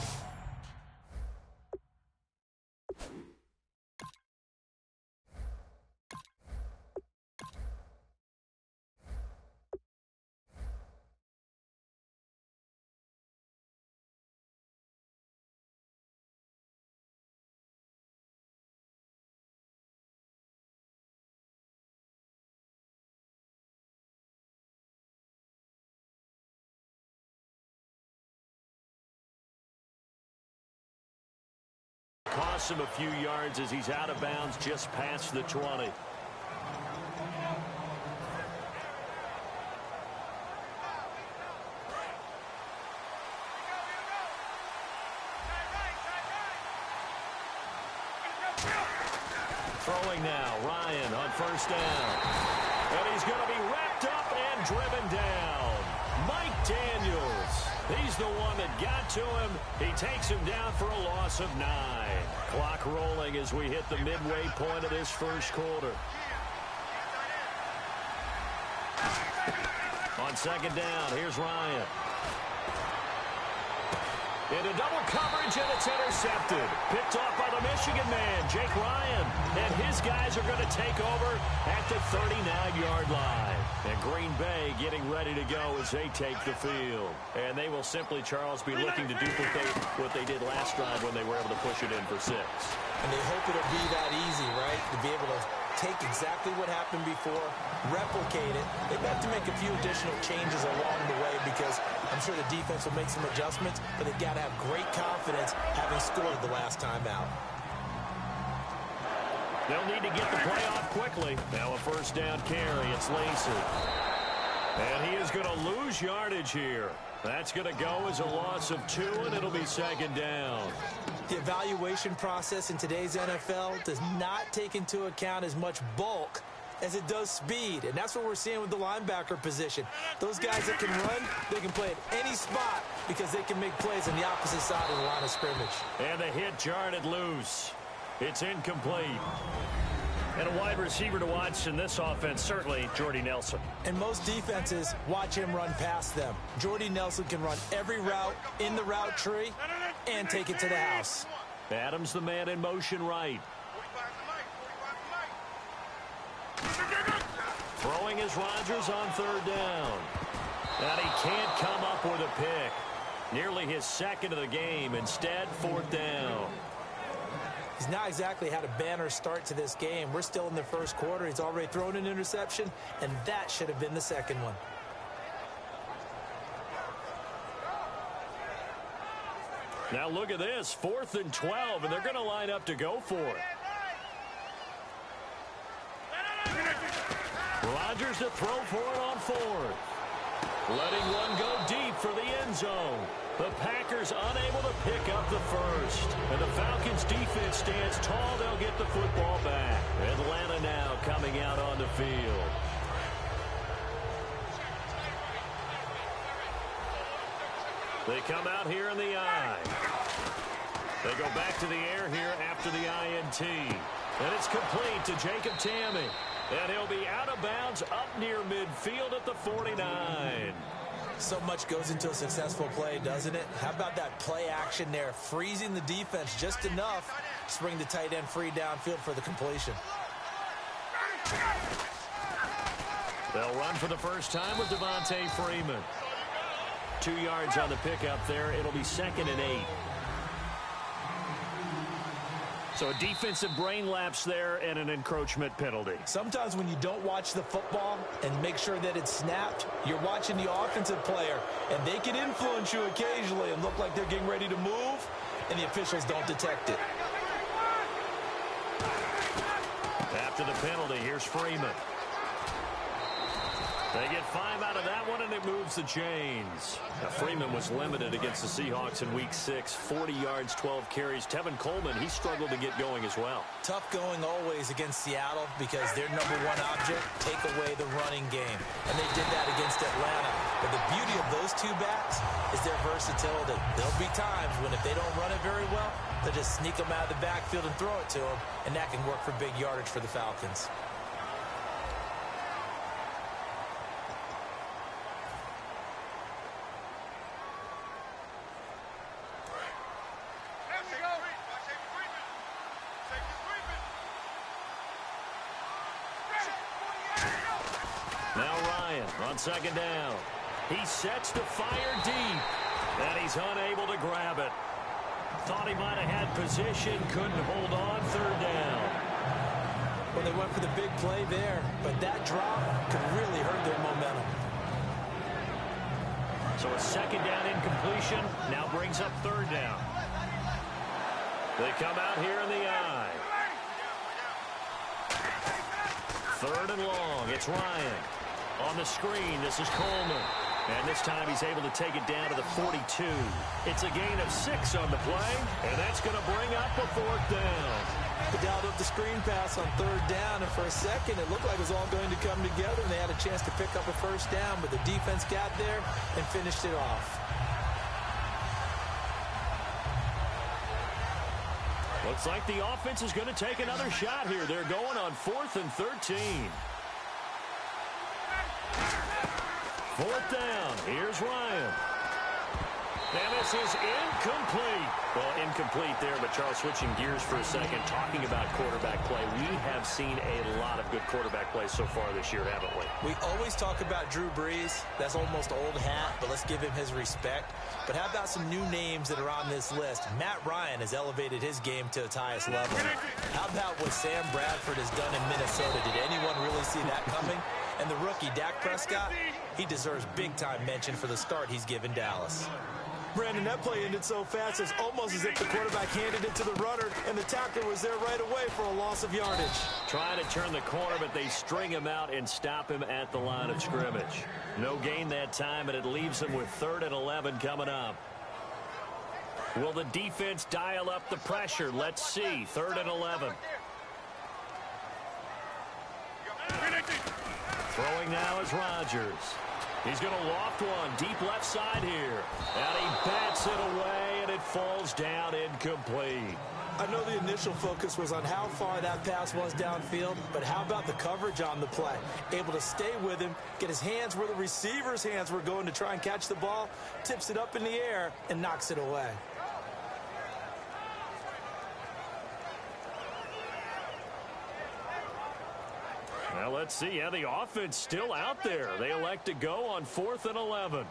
Costs him a few yards as he's out of bounds just past the 20. Throwing now, Ryan on first down. And he's going to be wrapped up and driven down. Mike Daniels. He's the one that got to him. He takes him down for a loss of 9. Clock rolling as we hit the midway point of this first quarter. On second down, here's Ryan. Into double coverage, and it's intercepted. Picked off by the Michigan man, Jake Ryan. And his guys are going to take over at the 39-yard line. And Green Bay getting ready to go as they take the field. And they will simply, Charles, be looking to duplicate what they did last drive when they were able to push it in for 6. And they hope it'll be that easy, right? To be able to take exactly what happened before, replicate it. They've got to make a few additional changes along the way because I'm sure the defense will make some adjustments, but they've got to have great confidence having scored the last time out. They'll need to get the play off quickly. Now a first down carry. It's Lacy. And he is going to lose yardage here. That's going to go as a loss of 2, and it'll be second down. The evaluation process in today's NFL does not take into account as much bulk as it does speed, and that's what we're seeing with the linebacker position. Those guys that can run, they can play at any spot because they can make plays on the opposite side of the line of scrimmage. And the hit jarred loose. It's incomplete. And a wide receiver to watch in this offense, certainly Jordy Nelson. And most defenses watch him run past them. Jordy Nelson can run every route in the route tree and take it to the house. Adams the man in motion right. Throwing is Rodgers on third down. And he can't come up with a pick. Nearly his second of the game. Instead, fourth down. He's not exactly had a banner start to this game. We're still in the first quarter. He's already thrown an interception, and that should have been the second one. Now look at this, 4th and 12, and they're going to line up to go for it. Rodgers to throw for it on 4th. Letting one go deep for the end zone. The Packers unable to pick up the first. And the Falcons defense stands tall. They'll get the football back. Atlanta now coming out on the field. They come out here in the I. They go back to the air here after the INT. And it's complete to Jacob Tamme. And he'll be out of bounds up near midfield at the 49. So much goes into a successful play, doesn't it? How about that play action there, freezing the defense just enough to bring the tight end free downfield for the completion. They'll run for the first time with Devontae Freeman. 2 yards on the pickup there. It'll be 2nd and 8. So a defensive brain lapse there and an encroachment penalty. Sometimes when you don't watch the football and make sure that it's snapped, you're watching the offensive player, and they can influence you occasionally and look like they're getting ready to move, and the officials don't detect it. After the penalty, here's Freeman. They get 5 out of that one, and it moves the chains. Now, Freeman was limited against the Seahawks in Week 6. 40 yards, 12 carries. Tevin Coleman, he struggled to get going as well. Tough going always against Seattle because their number one object, take away the running game. And they did that against Atlanta. But the beauty of those two backs is their versatility. There'll be times when if they don't run it very well, they'll just sneak them out of the backfield and throw it to them, and that can work for big yardage for the Falcons. Now Ryan on 2nd down. He sets to fire deep, and he's unable to grab it. Thought he might have had position, couldn't hold on. 3rd down. Well, they went for the big play there, but that drop could really hurt their momentum. So a 2nd down incompletion now brings up 3rd down. They come out here in the eye. 3rd and long. It's Ryan. On the screen, this is Coleman. And this time he's able to take it down to the 42. It's a gain of 6 on the play, and that's going to bring up a 4th down. They dialed up the screen pass on 3rd down, and for a second it looked like it was all going to come together, and they had a chance to pick up a 1st down, but the defense got there and finished it off. Looks like the offense is going to take another shot here. They're going on 4th and 13. 4th down. Here's Ryan. And this is incomplete. Well, incomplete there, but Charles, switching gears for a second, talking about quarterback play. We have seen a lot of good quarterback play so far this year, haven't we? We always talk about Drew Brees. That's almost old hat, but let's give him his respect. But how about some new names that are on this list? Matt Ryan has elevated his game to its highest level. How about what Sam Bradford has done in Minnesota? Did anyone really see that coming? And the rookie, Dak Prescott, he deserves big-time mention for the start he's given Dallas. Brandon, that play ended so fast, it's almost as if the quarterback handed it to the runner, and the tackler was there right away for a loss of yardage. Trying to turn the corner, but they string him out and stop him at the line of scrimmage. No gain that time, and it leaves him with 3rd and 11 coming up. Will the defense dial up the pressure? Let's see. 3rd and 11. Throwing now is Rodgers. He's going to loft one deep left side here. And he bats it away, and it falls down incomplete. I know the initial focus was on how far that pass was downfield, but how about the coverage on the play? Able to stay with him, get his hands where the receiver's hands were going to try and catch the ball, tips it up in the air, and knocks it away. Well, let's see. Yeah, the offense still out there. They elect to go on 4th and 11.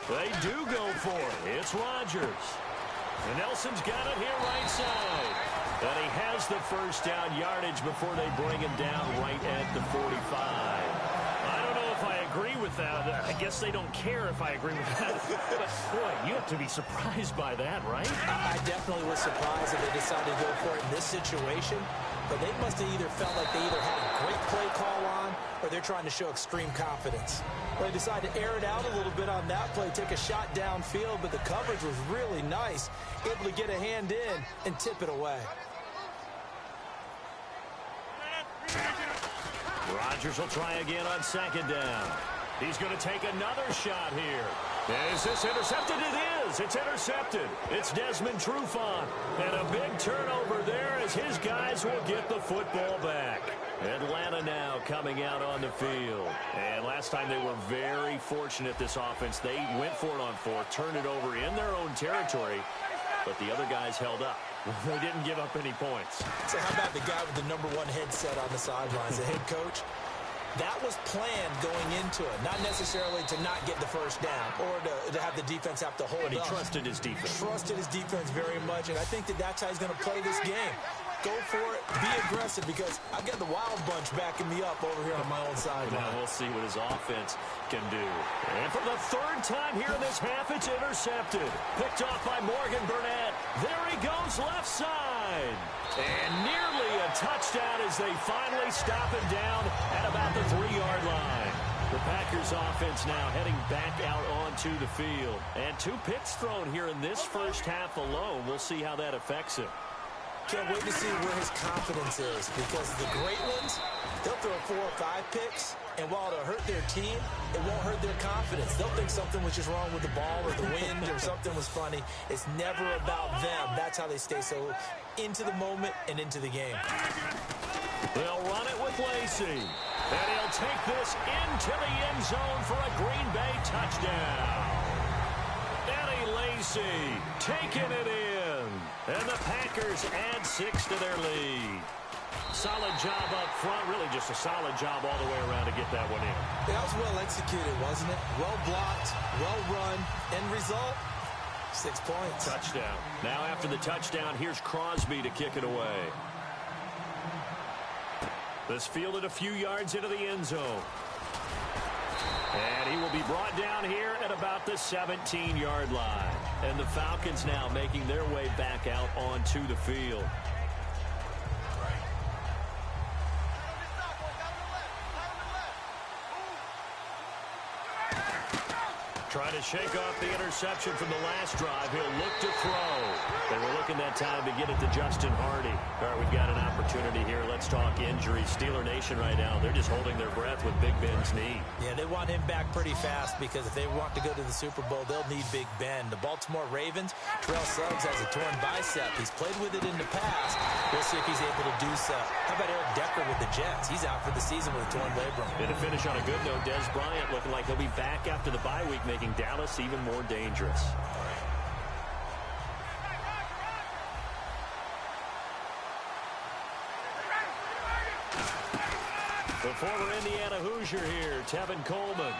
They do go for it. It's Rodgers. And Nelson's got it here right side. And he has the 1st down yardage before they bring him down right at the 45. I don't know if I agree with that. I guess they don't care if I agree with that. But, boy, you have to be surprised by that, right? I definitely was surprised that they decided to go for it in this situation. But they must have either felt like they either had a great play call on or they're trying to show extreme confidence. Well, they decided to air it out a little bit on that play, take a shot downfield, but the coverage was really nice, able to get a hand in and tip it away. Rodgers will try again on 2nd down. He's going to take another shot here. Is this intercepted? It is. It's intercepted. It's Desmond Trufant. And a big turnover there as his guys will get the football back. Atlanta now coming out on the field. And last time they were very fortunate, this offense. They went for it on 4th, turned it over in their own territory, but the other guys held up. They didn't give up any points. So how about the guy with the #1 headset on the sidelines, the head coach? That was planned going into it, not necessarily to not get the first down or to have the defense have to hold up. But he trusted his defense. Trusted his defense very much, and I think that's how he's going to play this game. Go for it, be aggressive, because I've got the Wild Bunch backing me up over here on my own sideline. Now we'll see what his offense can do. And for the third time here in this half, it's intercepted. Picked off by Morgan Burnett. There he goes left side. And nearly a touchdown as they finally stop him down at about the 3-yard line. The Packers offense now heading back out onto the field. And 2 picks thrown here in this first half alone. We'll see how that affects him. Can't wait to see where his confidence is, because the great ones, they'll throw 4 or 5 picks, and while it'll hurt their team, it won't hurt their confidence. They'll think something was just wrong with the ball or the wind or something was funny. It's never about them. That's how they stay so into the moment and into the game. They'll run it with Lacy, and he'll take this into the end zone for a Green Bay touchdown. Eddie Lacy taking it in. And the Packers add 6 to their lead. Solid job up front. Really just a solid job all the way around to get that one in. That was well executed, wasn't it? Well blocked, well run. End result, 6 points. Touchdown. Now after the touchdown, here's Crosby to kick it away. This fielded a few yards into the end zone. And he will be brought down here at about the 17-yard line. And the Falcons now making their way back out onto the field. Trying to shake off the interception from the last drive. He'll look to throw. They were looking that time to get it to Justin Hardy. All right, we've got an opportunity here. Let's talk injuries. Steeler Nation right now, they're just holding their breath with Big Ben's knee. Yeah, they want him back pretty fast, because if they want to go to the Super Bowl, they'll need Big Ben. The Baltimore Ravens, Terrell Suggs has a torn bicep. He's played with it in the past. We'll see if he's able to do so. How about Eric Decker with the Jets? He's out for the season with a torn labrum. And to finish on a good note, Des Bryant looking like he'll be back after the bye week, making Dallas even more dangerous. The former Indiana Hoosier here, Tevin Coleman.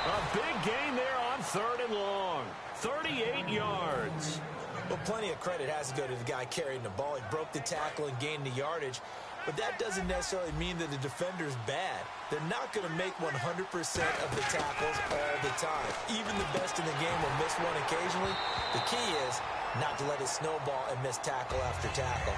A big gain there on 3rd and long. 38 yards. Well, plenty of credit has to go to the guy carrying the ball. He broke the tackle and gained the yardage. But that doesn't necessarily mean that the defender's bad. They're not going to make 100% of the tackles all the time. Even the best in the game will miss one occasionally. The key is not to let it snowball and miss tackle after tackle.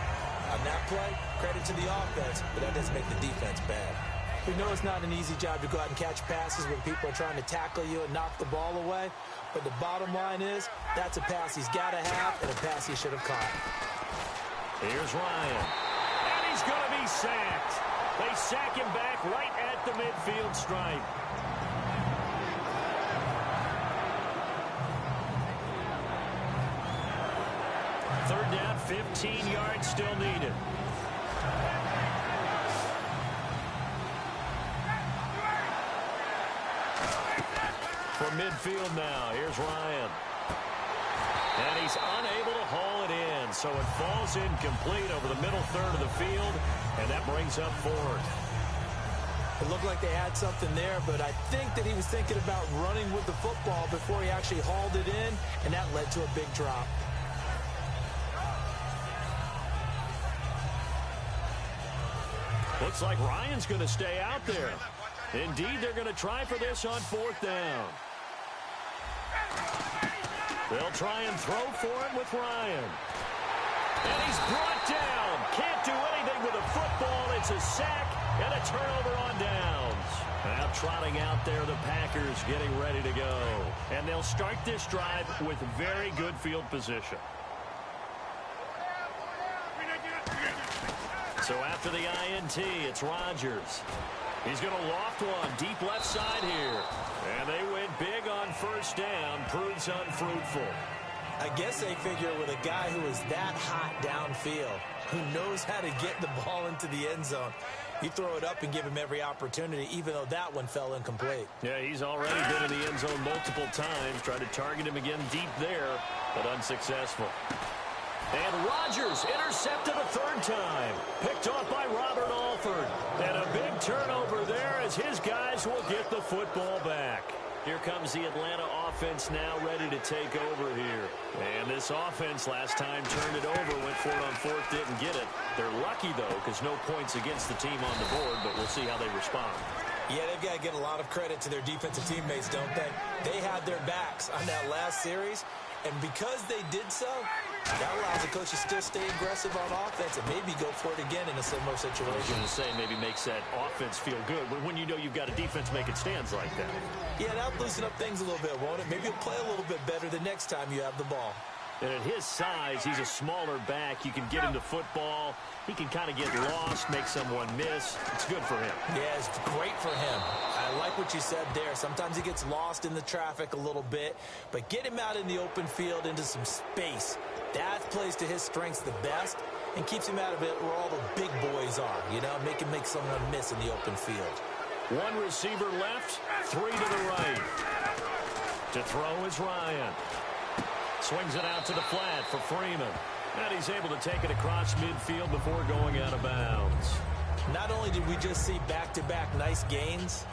On that play, credit to the offense, but that doesn't make the defense bad. We know it's not an easy job to go out and catch passes when people are trying to tackle you and knock the ball away. But the bottom line is, that's a pass he's got to have and a pass he should have caught. Here's Ryan. And he's going to be sacked. They sack him back right at the midfield stripe. Third down, 15 yards still needed. For midfield now, here's Ryan. And he's unable to haul it in, so it falls incomplete over the middle third of the field, and that brings up 4th. It looked like they had something there, but I think that he was thinking about running with the football before he actually hauled it in, and that led to a big drop. Looks like Ryan's going to stay out there. Indeed, they're going to try for this on 4th down. They'll try and throw for it with Ryan. And he's brought down. Can't do anything with a football. It's a sack and a turnover on downs. Now trotting out there, the Packers getting ready to go. And they'll start this drive with very good field position. So after the INT, it's Rodgers. He's going to loft one deep left side here. And they went big on 1st down. Proves unfruitful. I guess they figure with a guy who is that hot downfield, who knows how to get the ball into the end zone, You throw it up and give him every opportunity, even though that one fell incomplete. Yeah, he's already been in the end zone multiple times. Tried to target him again deep there, but unsuccessful. And Rodgers intercepted a third time. Picked off by Robert Alford. And a big turnover there as his guys will get the football back. Here comes the Atlanta offense now ready to take over here. And this offense last time turned it over, went for it on fourth, didn't get it. They're lucky, though, because no points against the team on the board, but we'll see how they respond. Yeah, they've got to get a lot of credit to their defensive teammates, don't they? They had their backs on that last series, and because they did so, that allows the coach to still stay aggressive on offense and maybe go for it again in a similar situation. I was going to say, maybe makes that offense feel good, but when you know you've got a defense making stands like that. Yeah, that'll loosen up things a little bit, won't it? Maybe he'll play a little bit better the next time you have the ball. And at his size, he's a smaller back. You can get him to football. He can kind of get lost, make someone miss. It's good for him. Yeah, it's great for him. I like what you said there. Sometimes he gets lost in the traffic a little bit, but get him out in the open field into some space. That plays to his strengths the best and keeps him out of it where all the big boys are, you know, make him make someone miss in the open field. One receiver left, three to the right. To throw is Ryan. Swings it out to the flat for Freeman. And he's able to take it across midfield before going out of bounds. Not only did we just see back-to-back nice gains,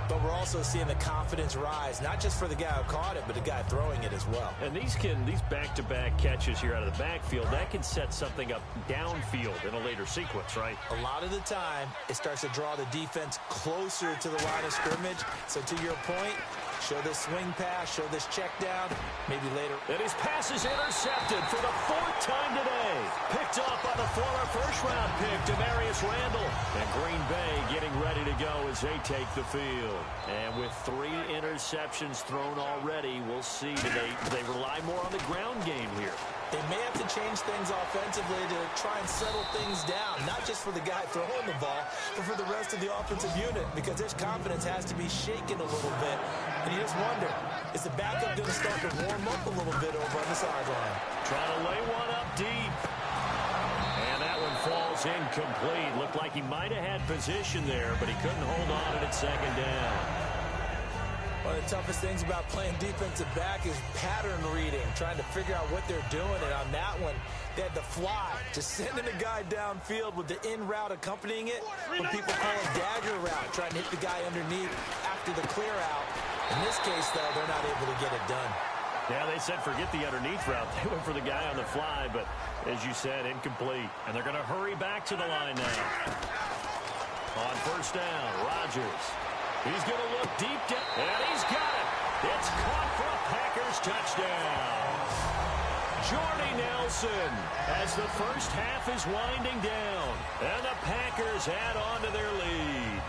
but we're also seeing the confidence rise, not just for the guy who caught it, but the guy throwing it as well. And these back-to-back catches here out of the backfield, that can set something up downfield in a later sequence, right? A lot of the time, it starts to draw the defense closer to the line of scrimmage. So to your point, show this swing pass, show this check down, maybe later. And his pass is intercepted for the fourth time today. Picked off by the former first-round pick, Demarius Randall. And Green Bay getting ready to go as they take the field. And with 3 interceptions thrown already, we'll see. Do they rely more on the ground game here? They may have to change things offensively to try and settle things down, not just for the guy throwing the ball, but for the rest of the offensive unit, because his confidence has to be shaken a little bit. And you just wonder, is the backup going to start to warm up a little bit over on the sideline? Trying to lay one up deep. And that one falls incomplete. Looked like he might have had position there, but he couldn't hold on at second down. One of the toughest things about playing defensive back is pattern reading, trying to figure out what they're doing. And on that one, they had the fly, just sending a guy downfield with the in route accompanying it. When people call a dagger route, trying to hit the guy underneath after the clear out. In this case, though, they're not able to get it done. Yeah, they said forget the underneath route. They went for the guy on the fly, but as you said, incomplete. And they're going to hurry back to the line now. On first down, Rodgers. He's going to look deep down, and he's got it. It's caught for a Packers touchdown. Jordy Nelson as the first half is winding down, and the Packers add on to their lead.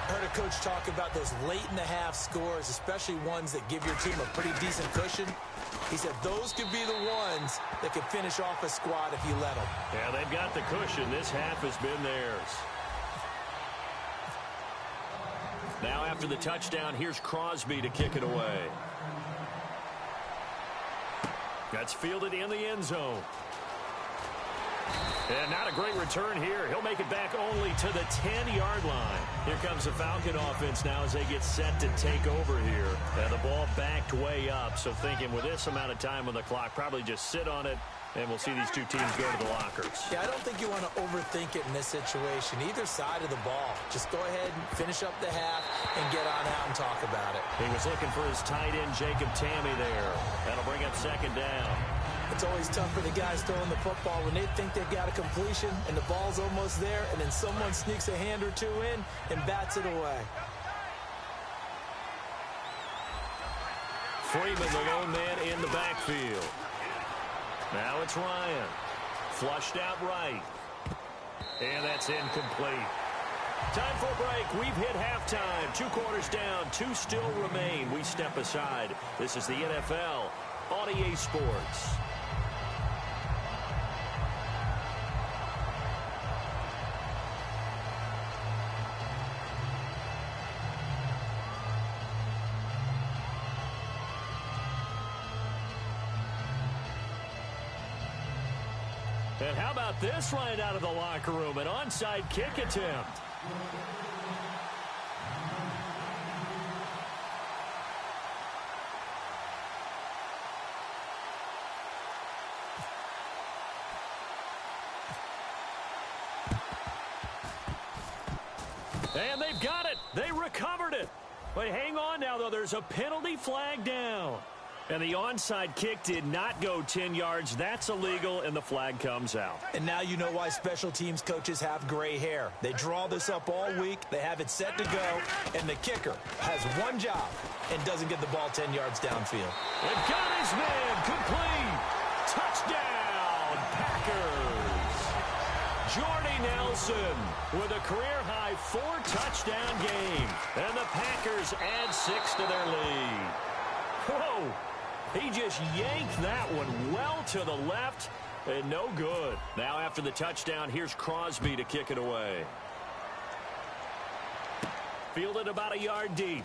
I heard a coach talk about those late-in-the-half scores, especially ones that give your team a pretty decent cushion. He said those could be the ones that could finish off a squad if you let them. Yeah, they've got the cushion. This half has been theirs. Now after the touchdown, here's Crosby to kick it away. That's fielded in the end zone. And not a great return here. He'll make it back only to the 10-yard line. Here comes the Falcon offense now as they get set to take over here. And the ball backed way up. So thinking with this amount of time on the clock, probably just sit on it, and we'll see these two teams go to the lockers. Yeah, I don't think you want to overthink it in this situation. Either side of the ball. Just go ahead and finish up the half and get on out and talk about it. He was looking for his tight end, Jacob Tamme, there. That'll bring up second down. It's always tough for the guys throwing the football when they think they've got a completion and the ball's almost there, and then someone sneaks a hand or two in and bats it away. Freeman, the lone man in the backfield. Now it's Ryan. Flushed out right. And that's incomplete. Time for a break. We've hit halftime. 2 quarters down. 2 still remain. We step aside. This is the NFL on EA Sports. And how about this right out of the locker room? An onside kick attempt. And they've got it. They recovered it. But hang on now, though. There's a penalty flag down. And the onside kick did not go 10 yards. That's illegal, and the flag comes out. And now you know why special teams coaches have gray hair. They draw this up all week. They have it set to go, and the kicker has one job and doesn't get the ball 10 yards downfield. They've got his man. Complete. Touchdown, Packers. Jordy Nelson with a career-high 4-touchdown game. And the Packers add 6 to their lead. Whoa. He just yanked that one well to the left, and no good. Now after the touchdown, here's Crosby to kick it away. Fielded about a yard deep.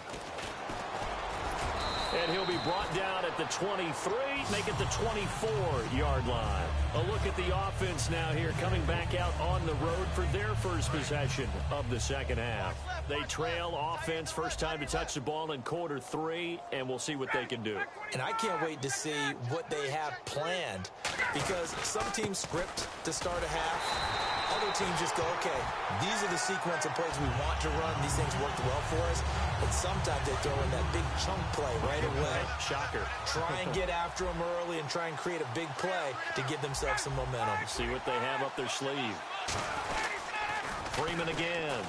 And he'll be brought down at the 23, make it the 24-yard line. A look at the offense now here, coming back out on the road for their first possession of the second half. They trail offense, first time to touch the ball in quarter 3, and we'll see what they can do. And I can't wait to see what they have planned, because some teams script to start a half. Other teams just go, okay, these are the sequence of plays we want to run. These things worked well for us. But sometimes they throw in that big chunk play right away. Shocker. Try and get after them early and try and create a big play to give themselves some momentum. See what they have up their sleeve. Freeman again.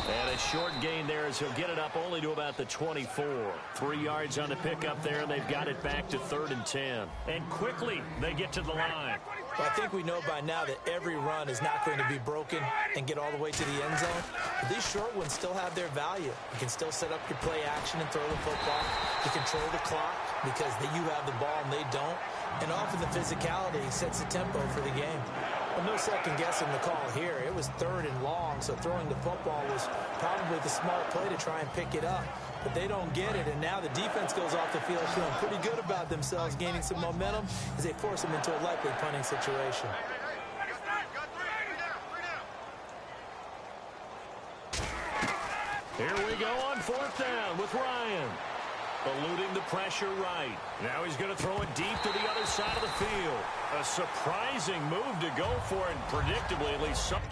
And a short gain there as he'll get it up only to about the 24. 3 yards on the pickup there, and they've got it back to 3rd and 10. And quickly, they get to the line. Well, I think we know by now that every run is not going to be broken and get all the way to the end zone. But these short ones still have their value. You can still set up your play action and throw the football. You control the clock because you have the ball and they don't. And often the physicality sets the tempo for the game. Well, no second guessing the call here. It was 3rd and long, so throwing the football was probably the smart play to try and pick it up. But they don't get it, and now the defense goes off the field feeling pretty good about themselves, gaining some momentum as they force them into a likely punting situation. Here we go on 4th down with Ryan. Eluding the pressure right. Now he's going to throw it deep to the other side of the field. A surprising move to go for it, predictably at least some.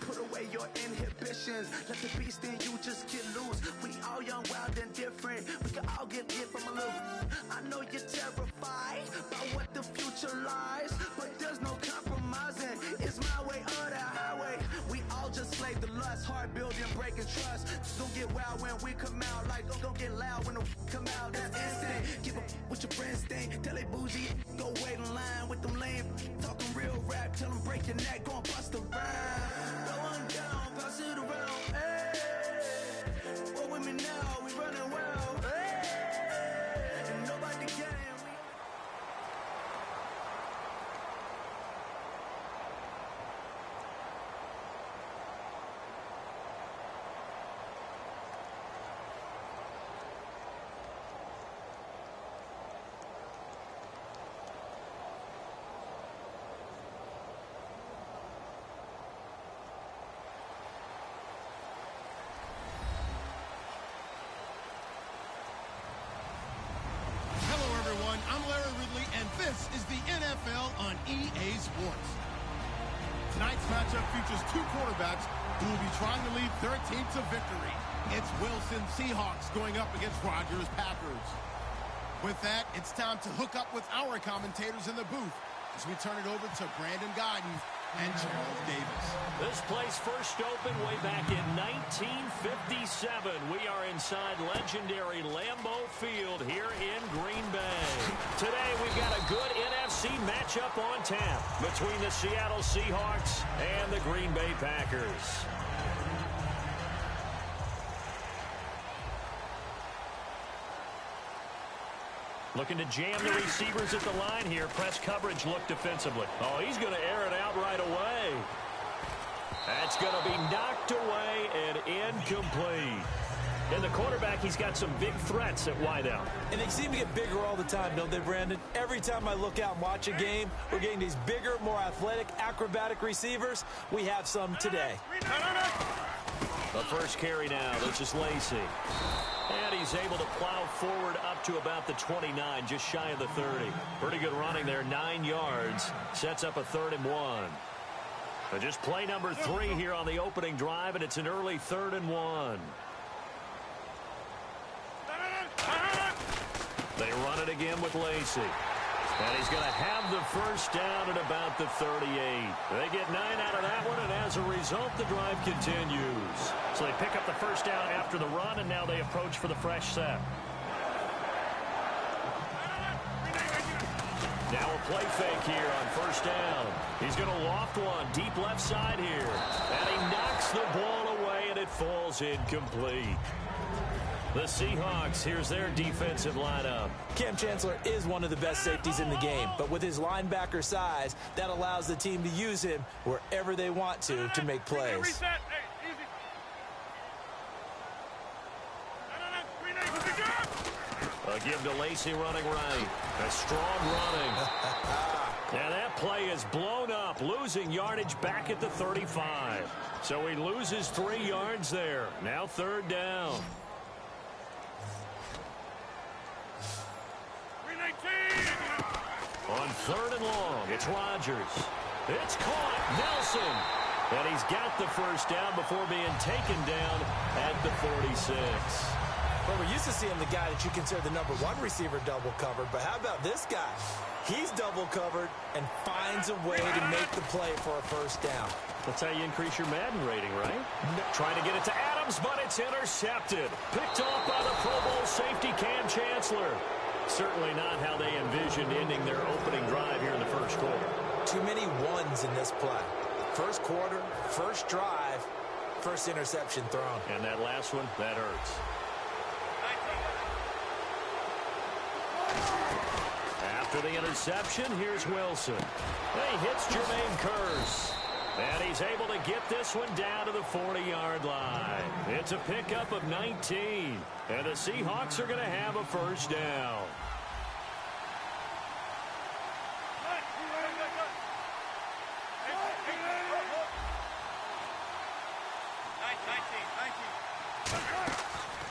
Put away your inhibitions. Let the beast in you just get loose. We all young, wild, and different. We can all get hit from a little. I know you're terrified by what the future lies, but there's no compromising. It's my way or the highway. We all just slave the lust, heart building, breaking trust. Don't get wild when we come out. Like don't get loud when the come out. That's instant. Keep up with your friends thing. Tell they bougie, go wait in line with them lame. Talking real rap, tell them break your neck, go and bust a rhyme. Down, pass it around, hey. What with me now, we running wild, hey. And nobody can. Tonight's matchup features two quarterbacks who will be trying to lead their team to victory. It's Wilson Seahawks going up against Rodgers Packers. With that, it's time to hook up with our commentators in the booth as we turn it over to Brandon Gaudin and Charles Davis. This place first opened way back in 1957. We are inside legendary Lambeau Field here in Green Bay. Today we've got a good NFC matchup on tap between the Seattle Seahawks and the Green Bay Packers. Looking to jam the receivers at the line here. Press coverage look defensively. Oh, he's going to air it out right away. That's going to be knocked away and incomplete. And the quarterback, he's got some big threats at wideout. And they seem to get bigger all the time, don't they, Brandon? Every time I look out and watch a game, we're getting these bigger, more athletic, acrobatic receivers. We have some today. The first carry now. This is Lacy. And he's able to plow forward up to about the 29, just shy of the 30. Pretty good running there, 9 yards. Sets up a 3rd and 1. But just play number 3 here on the opening drive, and it's an early 3rd and 1. They run it again with Lacy. And he's going to have the first down at about the 38. They get 9 out of that one, and as a result, the drive continues. So they pick up the first down after the run, and now they approach for the fresh set. Now a play fake here on first down. He's going to loft one deep left side here. And he knocks the ball away, and it falls incomplete. The Seahawks, here's their defensive lineup. Cam Chancellor is one of the best safeties in the game, but with his linebacker size, that allows the team to use him wherever they want to make plays. A give to Lacy running right. A strong running. Now that play is blown up, losing yardage back at the 35. So he loses 3 yards there. Now 3rd down. On 3rd and long, it's Rodgers. It's caught. Nelson. And he's got the first down before being taken down at the 46. Well, we're used to seeing the guy that you consider the #1 receiver double covered, but how about this guy? He's double covered and finds a way to make the play for a first down. That's how you increase your Madden rating, right? Trying to get it to Adams, but it's intercepted. Picked off by the Pro Bowl safety Cam Chancellor. Certainly not how they envisioned ending their opening drive here in the first quarter. Too many ones in this play. First quarter, first drive, first interception thrown. And that last one, that hurts. After the interception, here's Wilson. He hits Jermaine Kearse. And he's able to get this one down to the 40-yard line. It's a pickup of 19. And the Seahawks are going to have a first down.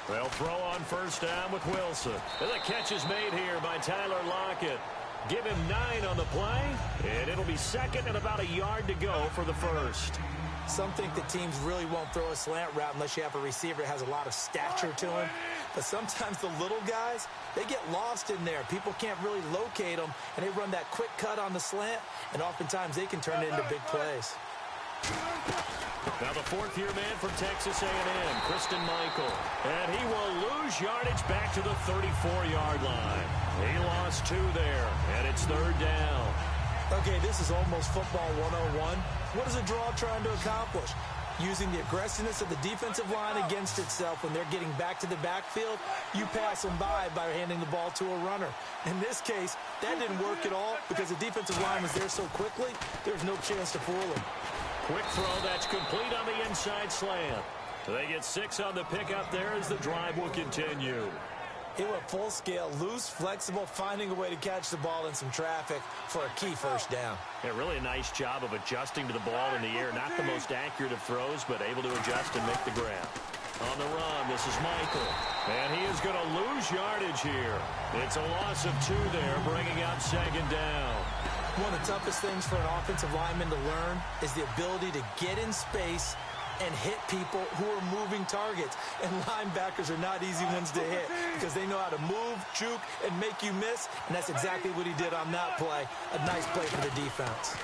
They'll throw on first down with Wilson. And the catch is made here by Tyler Lockett. Give him 9 on the play, and it'll be 2nd and about a yard to go for the first. Some think that teams really won't throw a slant route unless you have a receiver that has a lot of stature to him. But sometimes the little guys, they get lost in there. People can't really locate them, and they run that quick cut on the slant, and oftentimes they can turn it into big plays. Now the 4th-year man from Texas A&M, Christine Michael. And he will lose yardage back to the 34-yard line. He lost 2 there, and it's 3rd down. Okay, this is almost football 101. What is a draw trying to accomplish? Using the aggressiveness of the defensive line against itself when they're getting back to the backfield, you pass them by handing the ball to a runner. In this case, that didn't work at all because the defensive line was there so quickly, there's no chance to fool him. Quick throw, that's complete on the inside slant. They get 6 on the pickup there as the drive will continue. He went full scale, loose, flexible, finding a way to catch the ball in some traffic for a key first down. Yeah, really a nice job of adjusting to the ball in the air. Not the most accurate of throws, but able to adjust and make the grab. On the run, this is Michael. And he is going to lose yardage here. It's a loss of 2 there, bringing up 2nd down. One of the toughest things for an offensive lineman to learn is the ability to get in space and hit people who are moving targets. And linebackers are not easy ones to hit because they know how to move, juke, and make you miss. And that's exactly what he did on that play. A nice play for the defense.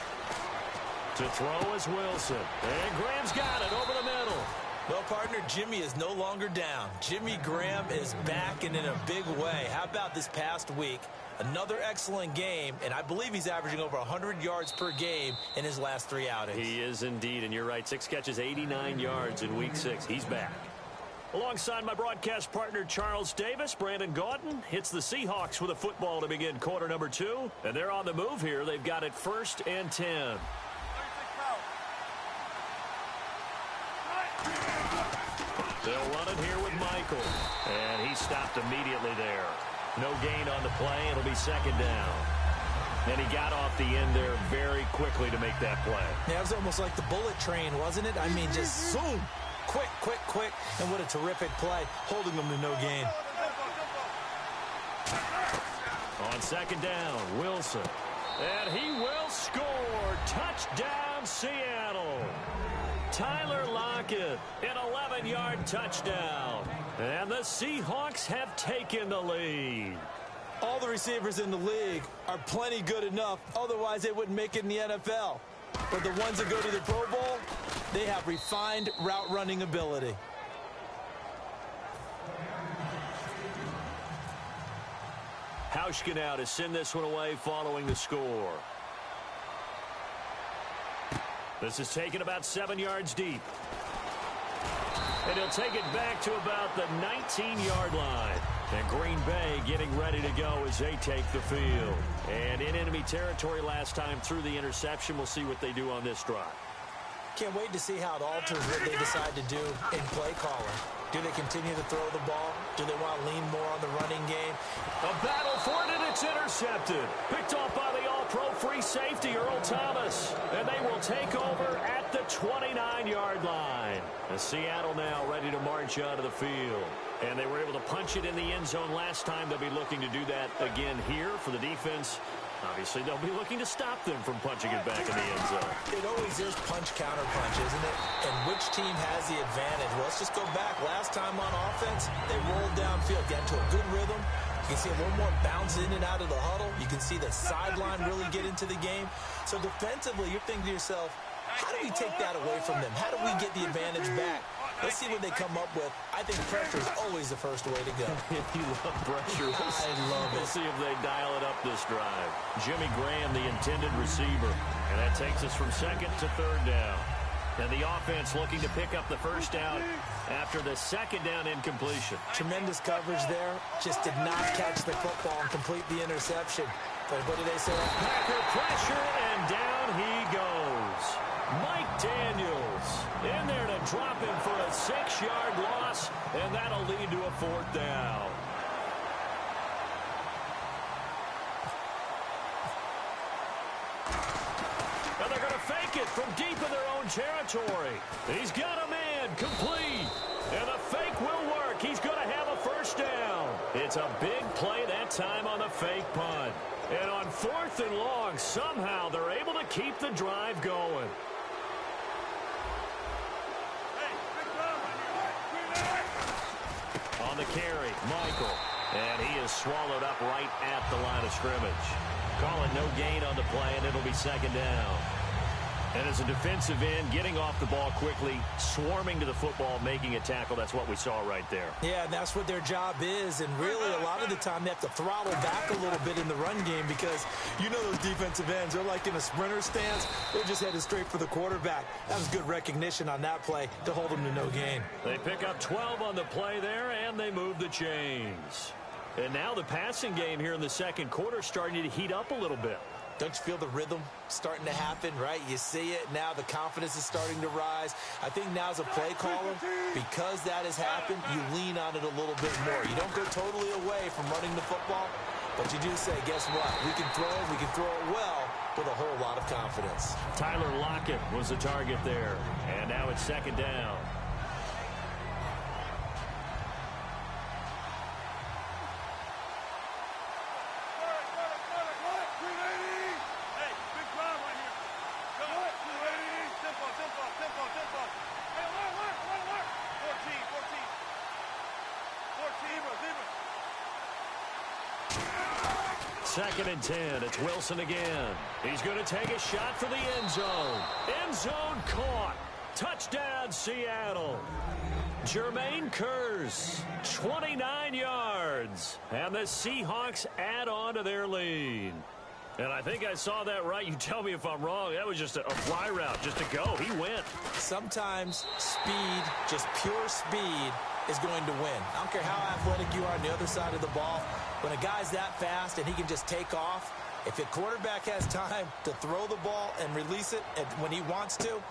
To throw is Wilson. And Graham's got it over the middle. Well, partner, Jimmy is no longer down. Jimmy Graham is back and in a big way. How about this past week? Another excellent game, and I believe he's averaging over 100 yards per game in his last 3 outings. He is indeed, and you're right. 6 catches, 89 yards in Week 6. He's back. Alongside my broadcast partner, Charles Davis, Brandon Gaudin hits the Seahawks with a football to begin quarter number 2. And they're on the move here. They've got it 1st and 10. They'll run it here with Michael. And he stopped immediately there. No gain on the play. It'll be 2nd down. And he got off the end there very quickly to make that play. Yeah, it was almost like the bullet train, wasn't it? I mean, just zoom. Quick, quick, quick. And what a terrific play, holding them to no gain. On 2nd down, Wilson. And he will score. Touchdown, Seattle. Tyler Lockett, an 11-yard touchdown. And the Seahawks have taken the lead. All the receivers in the league are plenty good enough. Otherwise, they wouldn't make it in the NFL. But the ones that go to the Pro Bowl, they have refined route running ability. Hauschka now to send this one away following the score. This is taken about 7 yards deep. And he'll take it back to about the 19-yard line. And Green Bay getting ready to go as they take the field. And in enemy territory last time through the interception. We'll see what they do on this drive. Can't wait to see how it alters what they decide to do in play calling. Do they continue to throw the ball? Do they want to lean more on the running game? A battle for it, and it's intercepted. Picked off by the all-pro free safety, Earl Thomas. And they will take over at the 29-yard line. And Seattle now ready to march out of the field. And they were able to punch it in the end zone last time. They'll be looking to do that again here for the defense. Obviously, they'll be looking to stop them from punching it back in the end zone. It always is punch-counter-punch, isn't it? And which team has the advantage? Well, let's just go back. Last time on offense, they rolled downfield, got into a good rhythm. You can see a little more bounce in and out of the huddle. You can see the sideline really get into the game. So defensively, you're thinking to yourself, how do we take that away from them? How do we get the advantage back? Let's see what they come up with. I think pressure is always the first way to go. If you love pressure, I love it. We'll see if they dial it up this drive. Jimmy Graham, the intended receiver. And that takes us from 2nd to 3rd down. And the offense looking to pick up the first down after the 2nd down incompletion. Tremendous coverage there. Just did not catch the football and complete the interception. But what do they say? Packer pressure, and down he goes. Mike Daniels in there to drop him for a 6-yard loss, and that'll lead to a 4th down. And they're going to fake it from deep in their own territory. He's got a man complete, and the fake will work. He's going to have a first down. It's a big play that time on the fake punt. And on 4th and long, somehow they're able to keep the drive going. On the carry, Michael. And he is swallowed up right at the line of scrimmage. Calling no gain on the play, and it'll be 2nd down. And as a defensive end, getting off the ball quickly, swarming to the football, making a tackle, that's what we saw right there. Yeah, and that's what their job is. And really, a lot of the time, they have to throttle back a little bit in the run game because you know those defensive ends, they're like in a sprinter stance. They're just headed straight for the quarterback. That was good recognition on that play to hold them to no gain. They pick up 12 on the play there, and they move the chains. And now the passing game here in the 2nd quarter starting to heat up a little bit. Don't you feel the rhythm starting to happen, right? You see it. Now the confidence is starting to rise. I think now as a play caller, because that has happened, you lean on it a little bit more. You don't go totally away from running the football, but you do say, guess what? We can throw it well with a whole lot of confidence. Tyler Lockett was the target there. And now it's 2nd down. 2nd and 10. It's Wilson again. He's going to take a shot for the end zone. End zone caught. Touchdown, Seattle. Jermaine Kearse, 29 yards. And the Seahawks add on to their lead. And I think I saw that right. You tell me if I'm wrong. That was just a fly route, just to go. He went. Sometimes speed, just pure speed, is going to win. I don't care how athletic you are on the other side of the ball. When a guy's that fast and he can just take off, if a quarterback has time to throw the ball and release it when he wants to,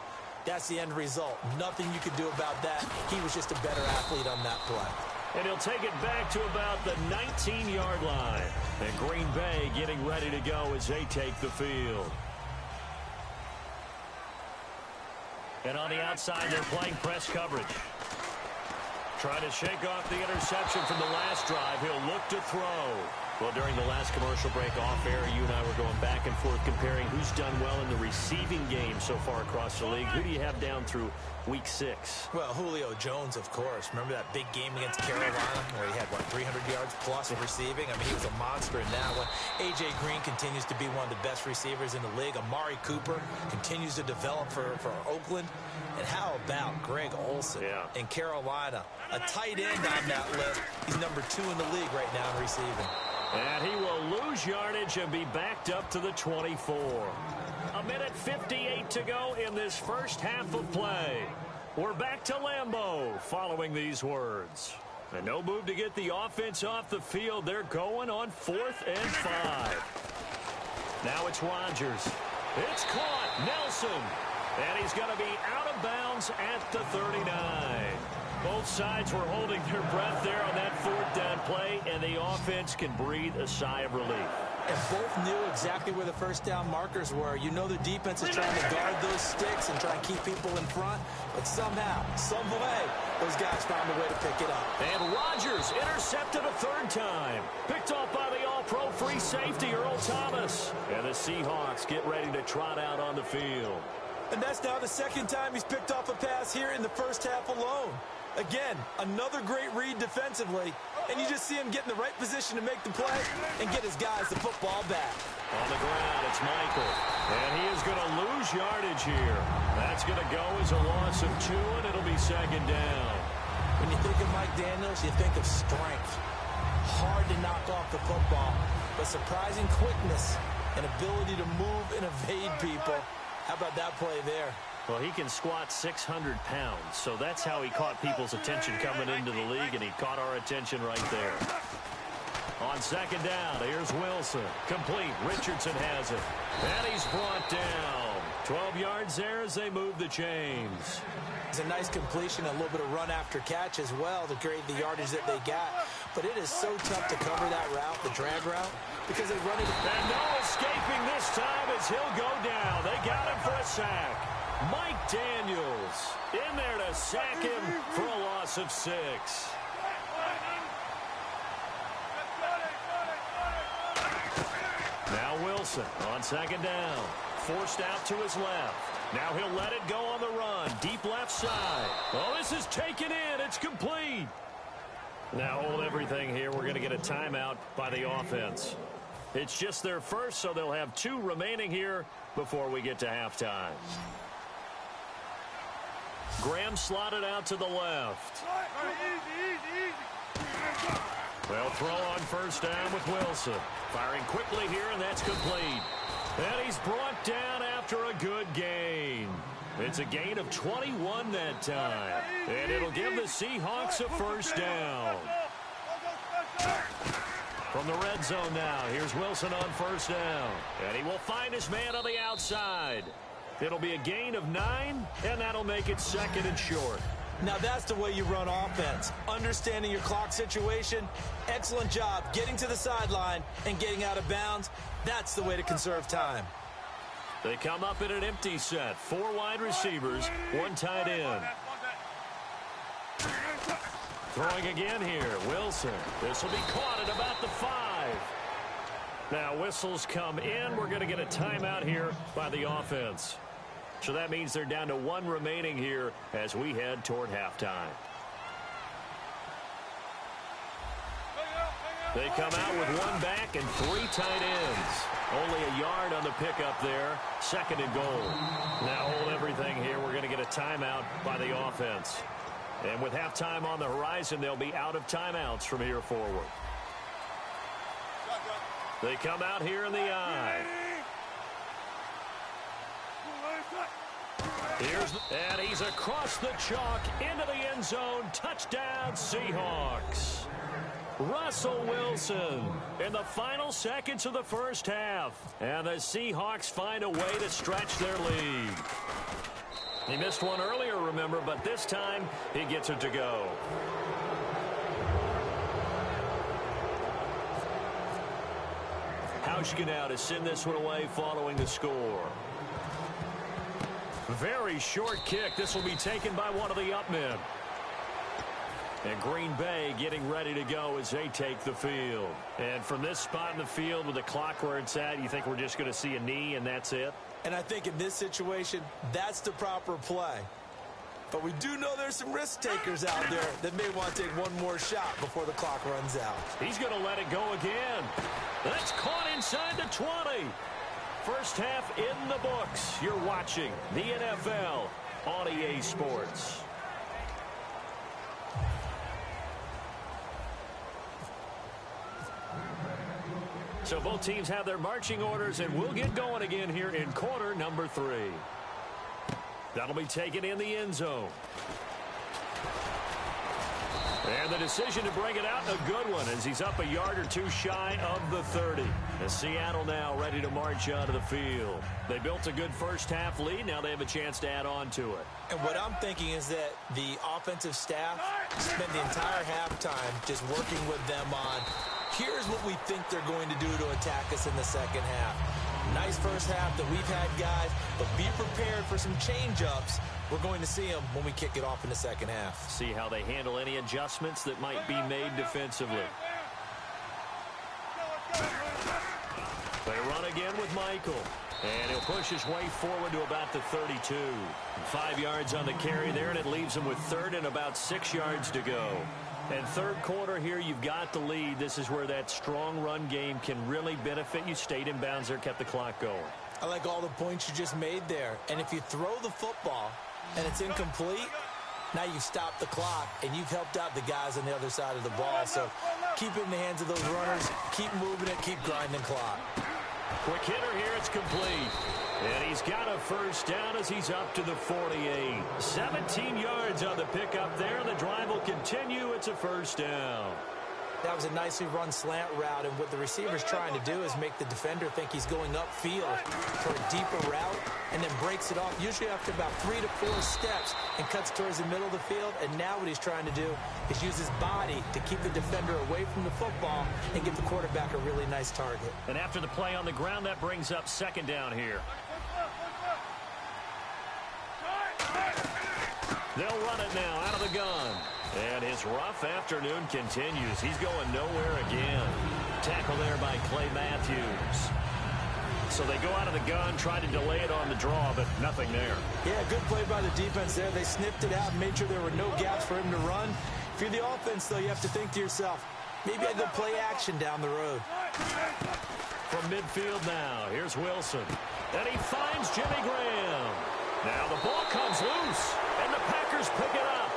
that's the end result. Nothing you can do about that. He was just a better athlete on that play. And he'll take it back to about the 19-yard line. And Green Bay getting ready to go as they take the field. And on the outside, they're playing press coverage. Trying to shake off the interception from the last drive. He'll look to throw. Well, during the last commercial break off air, you and I were going back and forth comparing who's done well in the receiving game so far across the league. Who do you have down through week 6? Well, Julio Jones, of course. Remember that big game against Carolina where he had, 300 yards plus receiving? I mean, he was a monster in that one. A.J. Green continues to be one of the best receivers in the league. Amari Cooper continues to develop for Oakland. And how about Greg Olsen in Carolina? A tight end on that list. He's number 2 in the league right now in receiving. And he will lose yardage and be backed up to the 24. A minute 58 to go in this first half of play. We're back to Lambeau following these words. And no move to get the offense off the field. They're going on 4th and 5. Now it's Rodgers. It's caught. Nelson. And he's going to be out of bounds at the 39. Both sides were holding their breath there on that 4th down play, and the offense can breathe a sigh of relief. And both knew exactly where the first down markers were. You know the defense is trying to guard those sticks and try and keep people in front, but somehow, some way, those guys found a way to pick it up. And Rodgers intercepted a 3rd time. Picked off by the all-pro free safety, Earl Thomas. And the Seahawks get ready to trot out on the field. And that's now the 2nd time he's picked off a pass here in the first half alone. Again, another great read defensively, and you just see him get in the right position to make the play and get his guys the football back. On the ground, it's Michael, and he is going to lose yardage here. That's going to go as a loss of 2, and it'll be 2nd down. When you think of Mike Daniels, you think of strength. Hard to knock off the football, but surprising quickness and ability to move and evade people. How about that play there? Well, he can squat 600 pounds, so that's how he caught people's attention coming into the league, and he caught our attention right there. On 2nd down, here's Wilson. Complete. Richardson has it. And he's brought down. 12 yards there as they move the chains. It's a nice completion, a little bit of run after catch as well to create the yardage that they got. But it is so tough to cover that route, the drag route, because they run it. And no escaping this time as he'll go down. They got him for a sack. Mike Daniels in there to sack him for a loss of 6. Now Wilson on 2nd down. Forced out to his left. Now he'll let it go on the run. Deep left side. Oh, this is taken in. It's complete. Now hold everything here. We're going to get a timeout by the offense. It's just their first, so they'll have 2 remaining here before we get to halftime. Graham slotted out to the left. They'll throw on 1st down with Wilson. Firing quickly here, and that's complete. And he's brought down after a good gain. It's a gain of 21 that time. And it'll give the Seahawks a 1st down. From the red zone now, here's Wilson on 1st down. And he will find his man on the outside. It'll be a gain of 9, and that'll make it 2nd and short. Now that's the way you run offense. Understanding your clock situation. Excellent job getting to the sideline and getting out of bounds. That's the way to conserve time. They come up in an empty set. 4 wide receivers, 1 tight end. Throwing again here, Wilson. This will be caught at about the 5. Now whistles come in. We're going to get a timeout here by the offense. So that means they're down to 1 remaining here as we head toward halftime. They come out with one back and 3 tight ends. Only a yard on the pickup there. 2nd and goal. Now hold everything here. We're going to get a timeout by the offense. And with halftime on the horizon, they'll be out of timeouts from here forward. They come out here in the I. And he's across the chalk into the end zone. Touchdown, Seahawks. Russell Wilson in the final seconds of the first half. And the Seahawks find a way to stretch their lead. He missed one earlier, remember, but this time he gets it to go. Hauschka now to send this one away following the score. Very short kick. This will be taken by one of the up men. And Green Bay getting ready to go as they take the field. And from this spot in the field with the clock where it's at, you think we're just going to see a knee and that's it? And I think in this situation, that's the proper play. But we do know there's some risk takers out there that may want to take one more shot before the clock runs out. He's going to let it go again. That's caught inside the 20. First half in the books. You're watching the NFL on EA Sports. So both teams have their marching orders, and we'll get going again here in quarter number 3. That'll be taken in the end zone. And the decision to bring it out, a good one, as he's up a yard or two shy of the 30. And Seattle now ready to march onto the field. They built a good first half lead. Now they have a chance to add on to it. And what I'm thinking is that the offensive staff spent the entire halftime just working with them on, here's what we think they're going to do to attack us in the second half. Nice first half that we've had, guys, but be prepared for some change-ups. We're going to see them when we kick it off in the second half. See how they handle any adjustments that might be made defensively. They run again with Michael. And he'll push his way forward to about the 32. 5 yards on the carry there, and it leaves him with 3rd and about 6 yards to go. And third quarter here, you've got the lead. This is where that strong run game can really benefit you. Stayed in bounds there, kept the clock going. I like all the points you just made there. And if you throw the football and it's incomplete, now you've stopped the clock and you've helped out the guys on the other side of the ball. So keep it in the hands of those runners. Keep moving it. Keep grinding clock. Quick hitter here. It's complete. And he's got a first down as he's up to the 48. 17 yards on the pickup there. The drive will continue. It's a first down. That was a nicely run slant route, and what the receiver's trying to do is make the defender think he's going upfield for a deeper route and then breaks it off, usually after about 3 to 4 steps, and cuts towards the middle of the field. And now what he's trying to do is use his body to keep the defender away from the football and give the quarterback a really nice target. And after the play on the ground, that brings up 2nd down here. They'll run it now out of the gun. And his rough afternoon continues. He's going nowhere again. Tackle there by Clay Matthews. So they go out of the gun, try to delay it on the draw, but nothing there. Yeah, good play by the defense there. They sniffed it out and made sure there were no gaps for him to run. If you're the offense, though, you have to think to yourself, maybe I go play action down the road. From midfield now, here's Wilson. And he finds Jimmy Graham. Now the ball comes loose, and the Packers pick it up.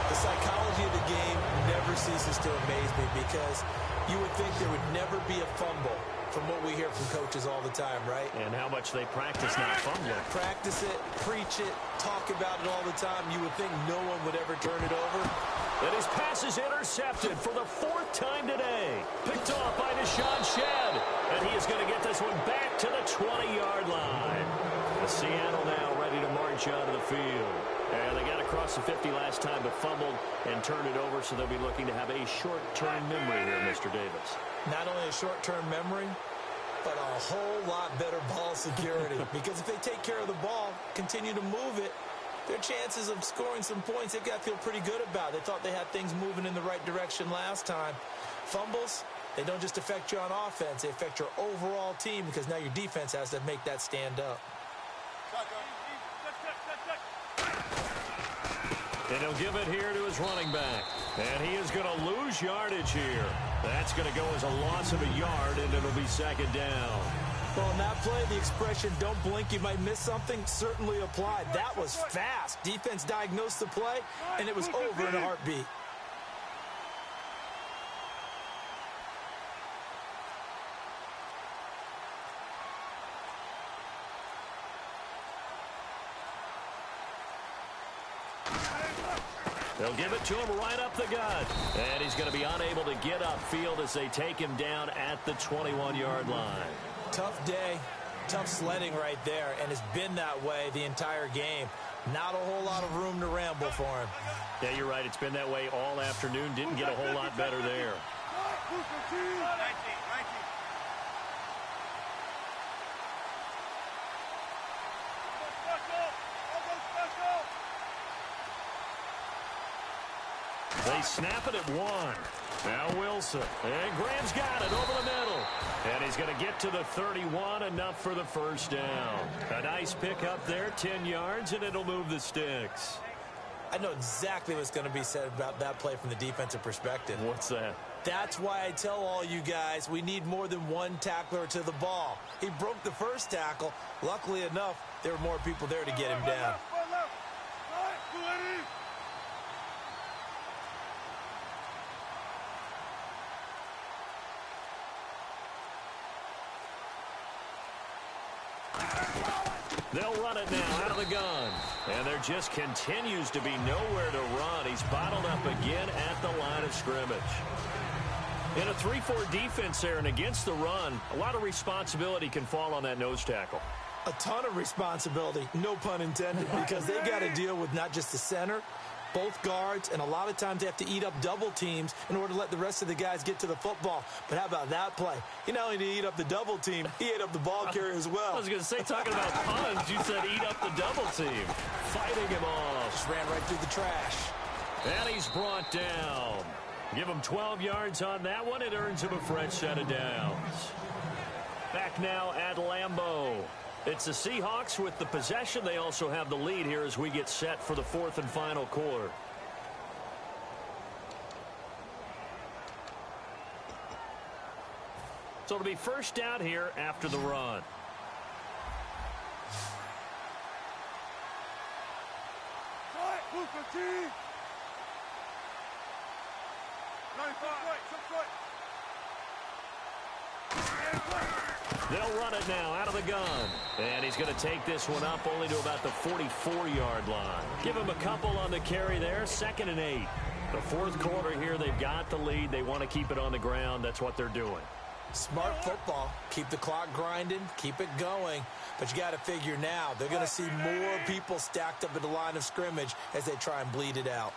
The psychology of the game never ceases to amaze me, because you would think there would never be a fumble from what we hear from coaches all the time, right? And how much they practice not fumbling. Practice it, preach it, talk about it all the time. You would think no one would ever turn it over. And his pass is intercepted for the 4th time today. Picked off by Deshaun Shedd. And he is going to get this one back to the 20-yard line. Seattle now ready to march out of the field. And they got across the 50 last time, but fumbled and turned it over, so they'll be looking to have a short-term memory here, Mr. Davis. Not only a short-term memory, but a whole lot better ball security. Because if they take care of the ball, continue to move it, their chances of scoring some points, they've got to feel pretty good about. They thought they had things moving in the right direction last time. Fumbles, they don't just affect you on offense, they affect your overall team, because now your defense has to make that stand up. And he'll give it here to his running back. And he is going to lose yardage here. That's going to go as a loss of a yard, and it'll be second down. Well, in that play, the expression, don't blink, you might miss something, certainly applied. That was fast. Defense diagnosed the play, and it was over in a heartbeat. They'll give it to him right up the gut. And he's going to be unable to get upfield as they take him down at the 21-yard line. Tough day, tough sledding right there, and it's been that way the entire game. Not a whole lot of room to ramble for him. Yeah, you're right. It's been that way all afternoon. Didn't get a whole lot better there. They snap it at 1. Now Wilson. And Graham's got it over the middle. And he's going to get to the 31, enough for the first down. A nice pick up there, 10 yards, and it'll move the sticks. I know exactly what's going to be said about that play from the defensive perspective. What's that? That's why I tell all you guys we need more than one tackler to the ball. He broke the first tackle. Luckily enough, there were more people there to get him down. They'll run it now out of the gun. And there just continues to be nowhere to run. He's bottled up again at the line of scrimmage. In a 3-4 defense there and against the run, a lot of responsibility can fall on that nose tackle. A ton of responsibility, no pun intended, because they got to deal with not just the center, both guards, and a lot of times they have to eat up double teams in order to let the rest of the guys get to the football. But how about that play? He not only did he eat up the double team, he ate up the ball carrier as well. I was going to say, talking about puns, you said eat up the double team. Fighting him off. Just ran right through the trash. And he's brought down. Give him 12 yards on that one. It earns him a fresh set of downs. Back now at Lambeau. It's the Seahawks with the possession. They also have the lead here as we get set for the fourth and final quarter. So it'll be first down here after the run. They'll run it now out of the gun. And he's going to take this one up only to about the 44-yard line. Give him a couple on the carry there. 2nd and 8. The fourth quarter here, they've got the lead. They want to keep it on the ground. That's what they're doing. Smart football. Keep the clock grinding. Keep it going. But you got to figure now, they're going to see more people stacked up at the line of scrimmage as they try and bleed it out.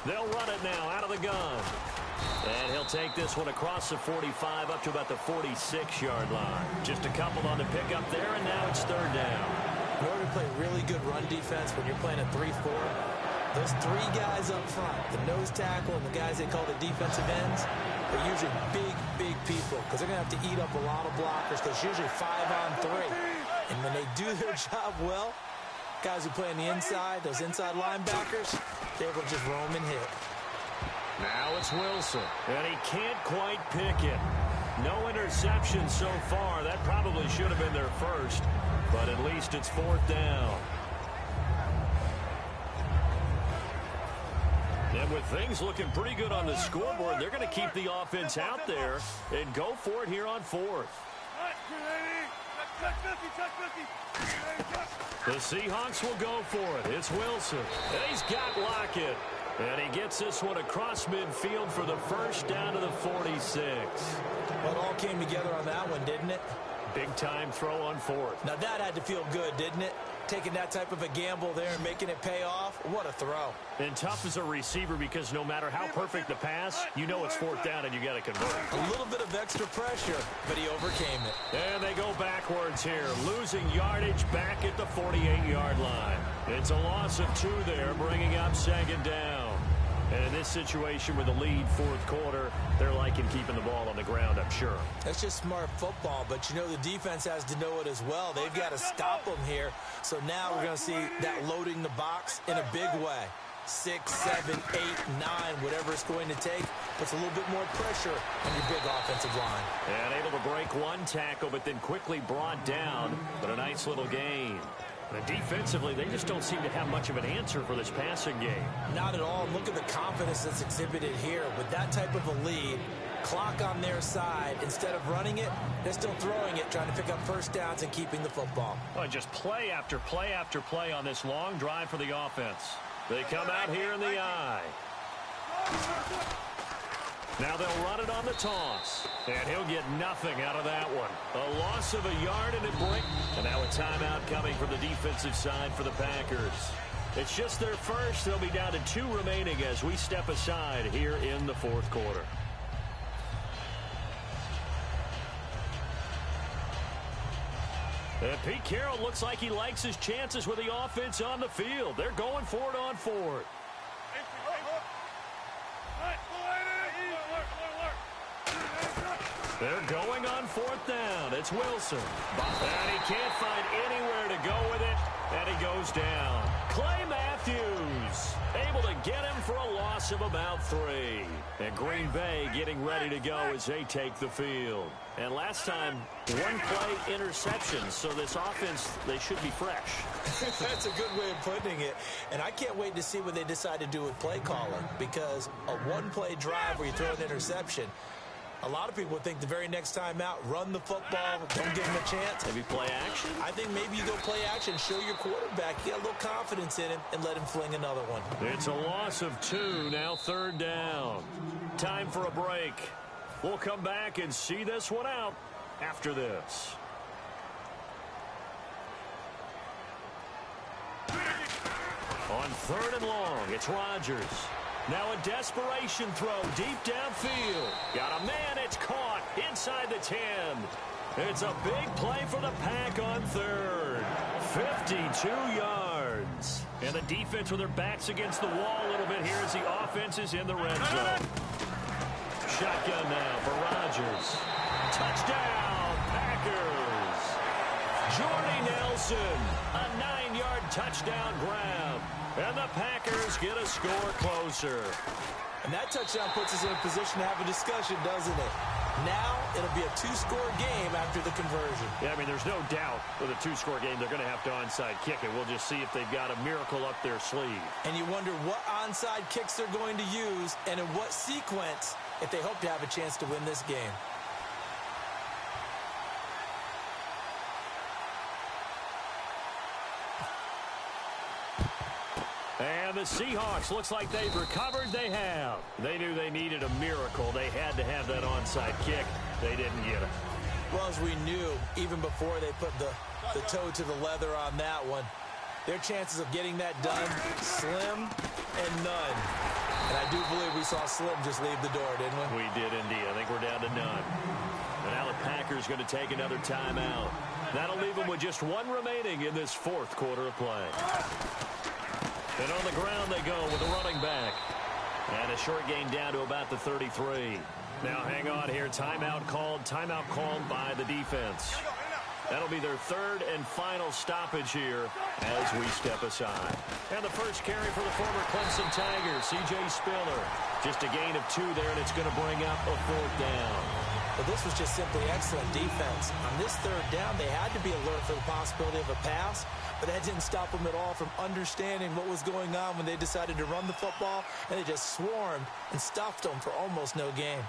They'll run it now out of the gun. And he'll take this one across the 45 up to about the 46-yard line. Just a couple on the pickup there, and now it's third down. In order to play really good run defense when you're playing a 3-4, those three guys up front, the nose tackle and the guys they call the defensive ends, are usually big people because they're going to have to eat up a lot of blockers because it's usually 5-on-3. And when they do their job well, guys who play on the inside, those inside linebackers, they're able to just roam and hit. Now it's Wilson, and he can't quite pick it. No interception so far. That probably should have been their first, but at least it's fourth down. And with things looking pretty good on the scoreboard, they're going to keep the offense out there and go for it here on fourth. The Seahawks will go for it. It's Wilson, and he's got Lockett. And he gets this one across midfield for the first down to the 46. Well, it all came together on that one, didn't it? Big-time throw on fourth. Now, that had to feel good, didn't it? Taking that type of a gamble there and making it pay off. What a throw. And tough as a receiver because no matter how perfect the pass, you know it's fourth down and you got to convert. A little bit of extra pressure, but he overcame it. And they go backwards here, losing yardage back at the 48-yard line. It's a loss of 2 there, bringing up second down. And in this situation with the lead fourth quarter, they're liking keeping the ball on the ground, I'm sure. That's just smart football, but you know the defense has to know it as well. They've got to stop them here. So now we're going to see that loading the box in a big way. 6, 7, 8, 9, whatever it's going to take, puts a little bit more pressure on your big offensive line. And able to break one tackle, but then quickly brought down. But a nice little gain. And defensively, they just don't seem to have much of an answer for this passing game. Not at all. Look at the confidence that's exhibited here. With that type of a lead, clock on their side, instead of running it, they're still throwing it, trying to pick up first downs and keeping the football. Oh, just play after play after play on this long drive for the offense. They come out here in the eye. Now they'll run it on the toss. And he'll get nothing out of that one. A loss of a yard and a break. And now a timeout coming from the defensive side for the Packers. It's just their first. They'll be down to 2 remaining as we step aside here in the fourth quarter. And Pete Carroll looks like he likes his chances with the offense on the field. They're going for it on 4th. They're going on 4th down. It's Wilson. And he can't find anywhere to go with it. And he goes down. Clay Matthews able to get him for a loss of about 3. And Green Bay getting ready to go as they take the field. And last time, 1-play interception. So this offense, they should be fresh. That's a good way of putting it. And I can't wait to see what they decide to do with play calling. Because a 1-play drive where you throw an interception, a lot of people think the very next time out, run the football, don't give him a chance. Maybe play action? I think maybe you go play action, show your quarterback, you got a little confidence in him, and let him fling another one. It's a loss of 2, now 3rd down. Time for a break. We'll come back and see this one out after this. On 3rd and long, it's Rodgers. Now a desperation throw deep downfield. Got a man, it's caught inside the 10. It's a big play for the Pack on 3rd. 52 yards. And the defense with their backs against the wall a little bit here as the offense is in the red zone. Shotgun now for Rodgers. Touchdown, Packers. Jordy Nelson, a 9-yard touchdown grab. And the Packers get a score closer. And that touchdown puts us in a position to have a discussion, doesn't it? Now it'll be a 2-score game after the conversion. Yeah, I mean, there's no doubt with a 2-score game they're going to have to onside kick it. We'll just see if they've got a miracle up their sleeve. And you wonder what onside kicks they're going to use and in what sequence if they hope to have a chance to win this game. And the Seahawks, looks like they've recovered. They have. They knew they needed a miracle. They had to have that onside kick. They didn't get it. Well, as we knew, even before they put the toe to the leather on that one, their chances of getting that done, slim and none. And I do believe we saw Slim just leave the door, didn't we? We did indeed. I think we're down to none. And now the Packers going to take another timeout. That'll leave them with just 1 remaining in this 4th quarter of play. And on the ground they go with the running back. And a short gain down to about the 33. Now hang on here. Timeout called by the defense. That'll be their 3rd and final stoppage here as we step aside. And the first carry for the former Clemson Tigers, C.J. Spiller. Just a gain of 2 there, and it's going to bring up a 4th down. But this was just simply excellent defense. On this 3rd down, they had to be alert for the possibility of a pass, but that didn't stop them at all from understanding what was going on when they decided to run the football, and they just swarmed and stuffed them for almost no gain.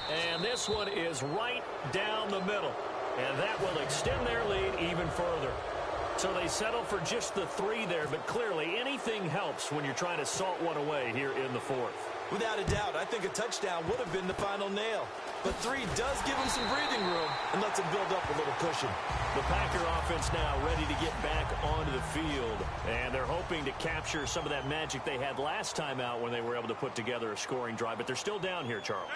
And this one is right down the middle. And that will extend their lead even further. So they settle for just the 3 there, but clearly anything helps when you're trying to salt one away here in the 4th. Without a doubt, I think a touchdown would have been the final nail. But 3 does give him some breathing room and lets him build up a little cushion. The Packer offense now ready to get back onto the field. And they're hoping to capture some of that magic they had last time out when they were able to put together a scoring drive. But they're still down here, Charles.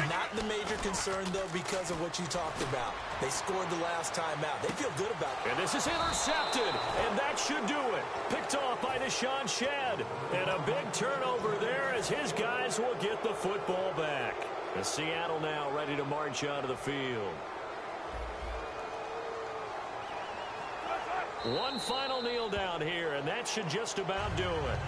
Not the major concern, though, because of what you talked about. They scored the last time out. They feel good about it. And this is intercepted. And that should do it. Picked off by Deshaun Shedd. And a big turnover there as his guys will get the football back. And Seattle now ready to march onto the field. One final kneel down here, and that should just about do it.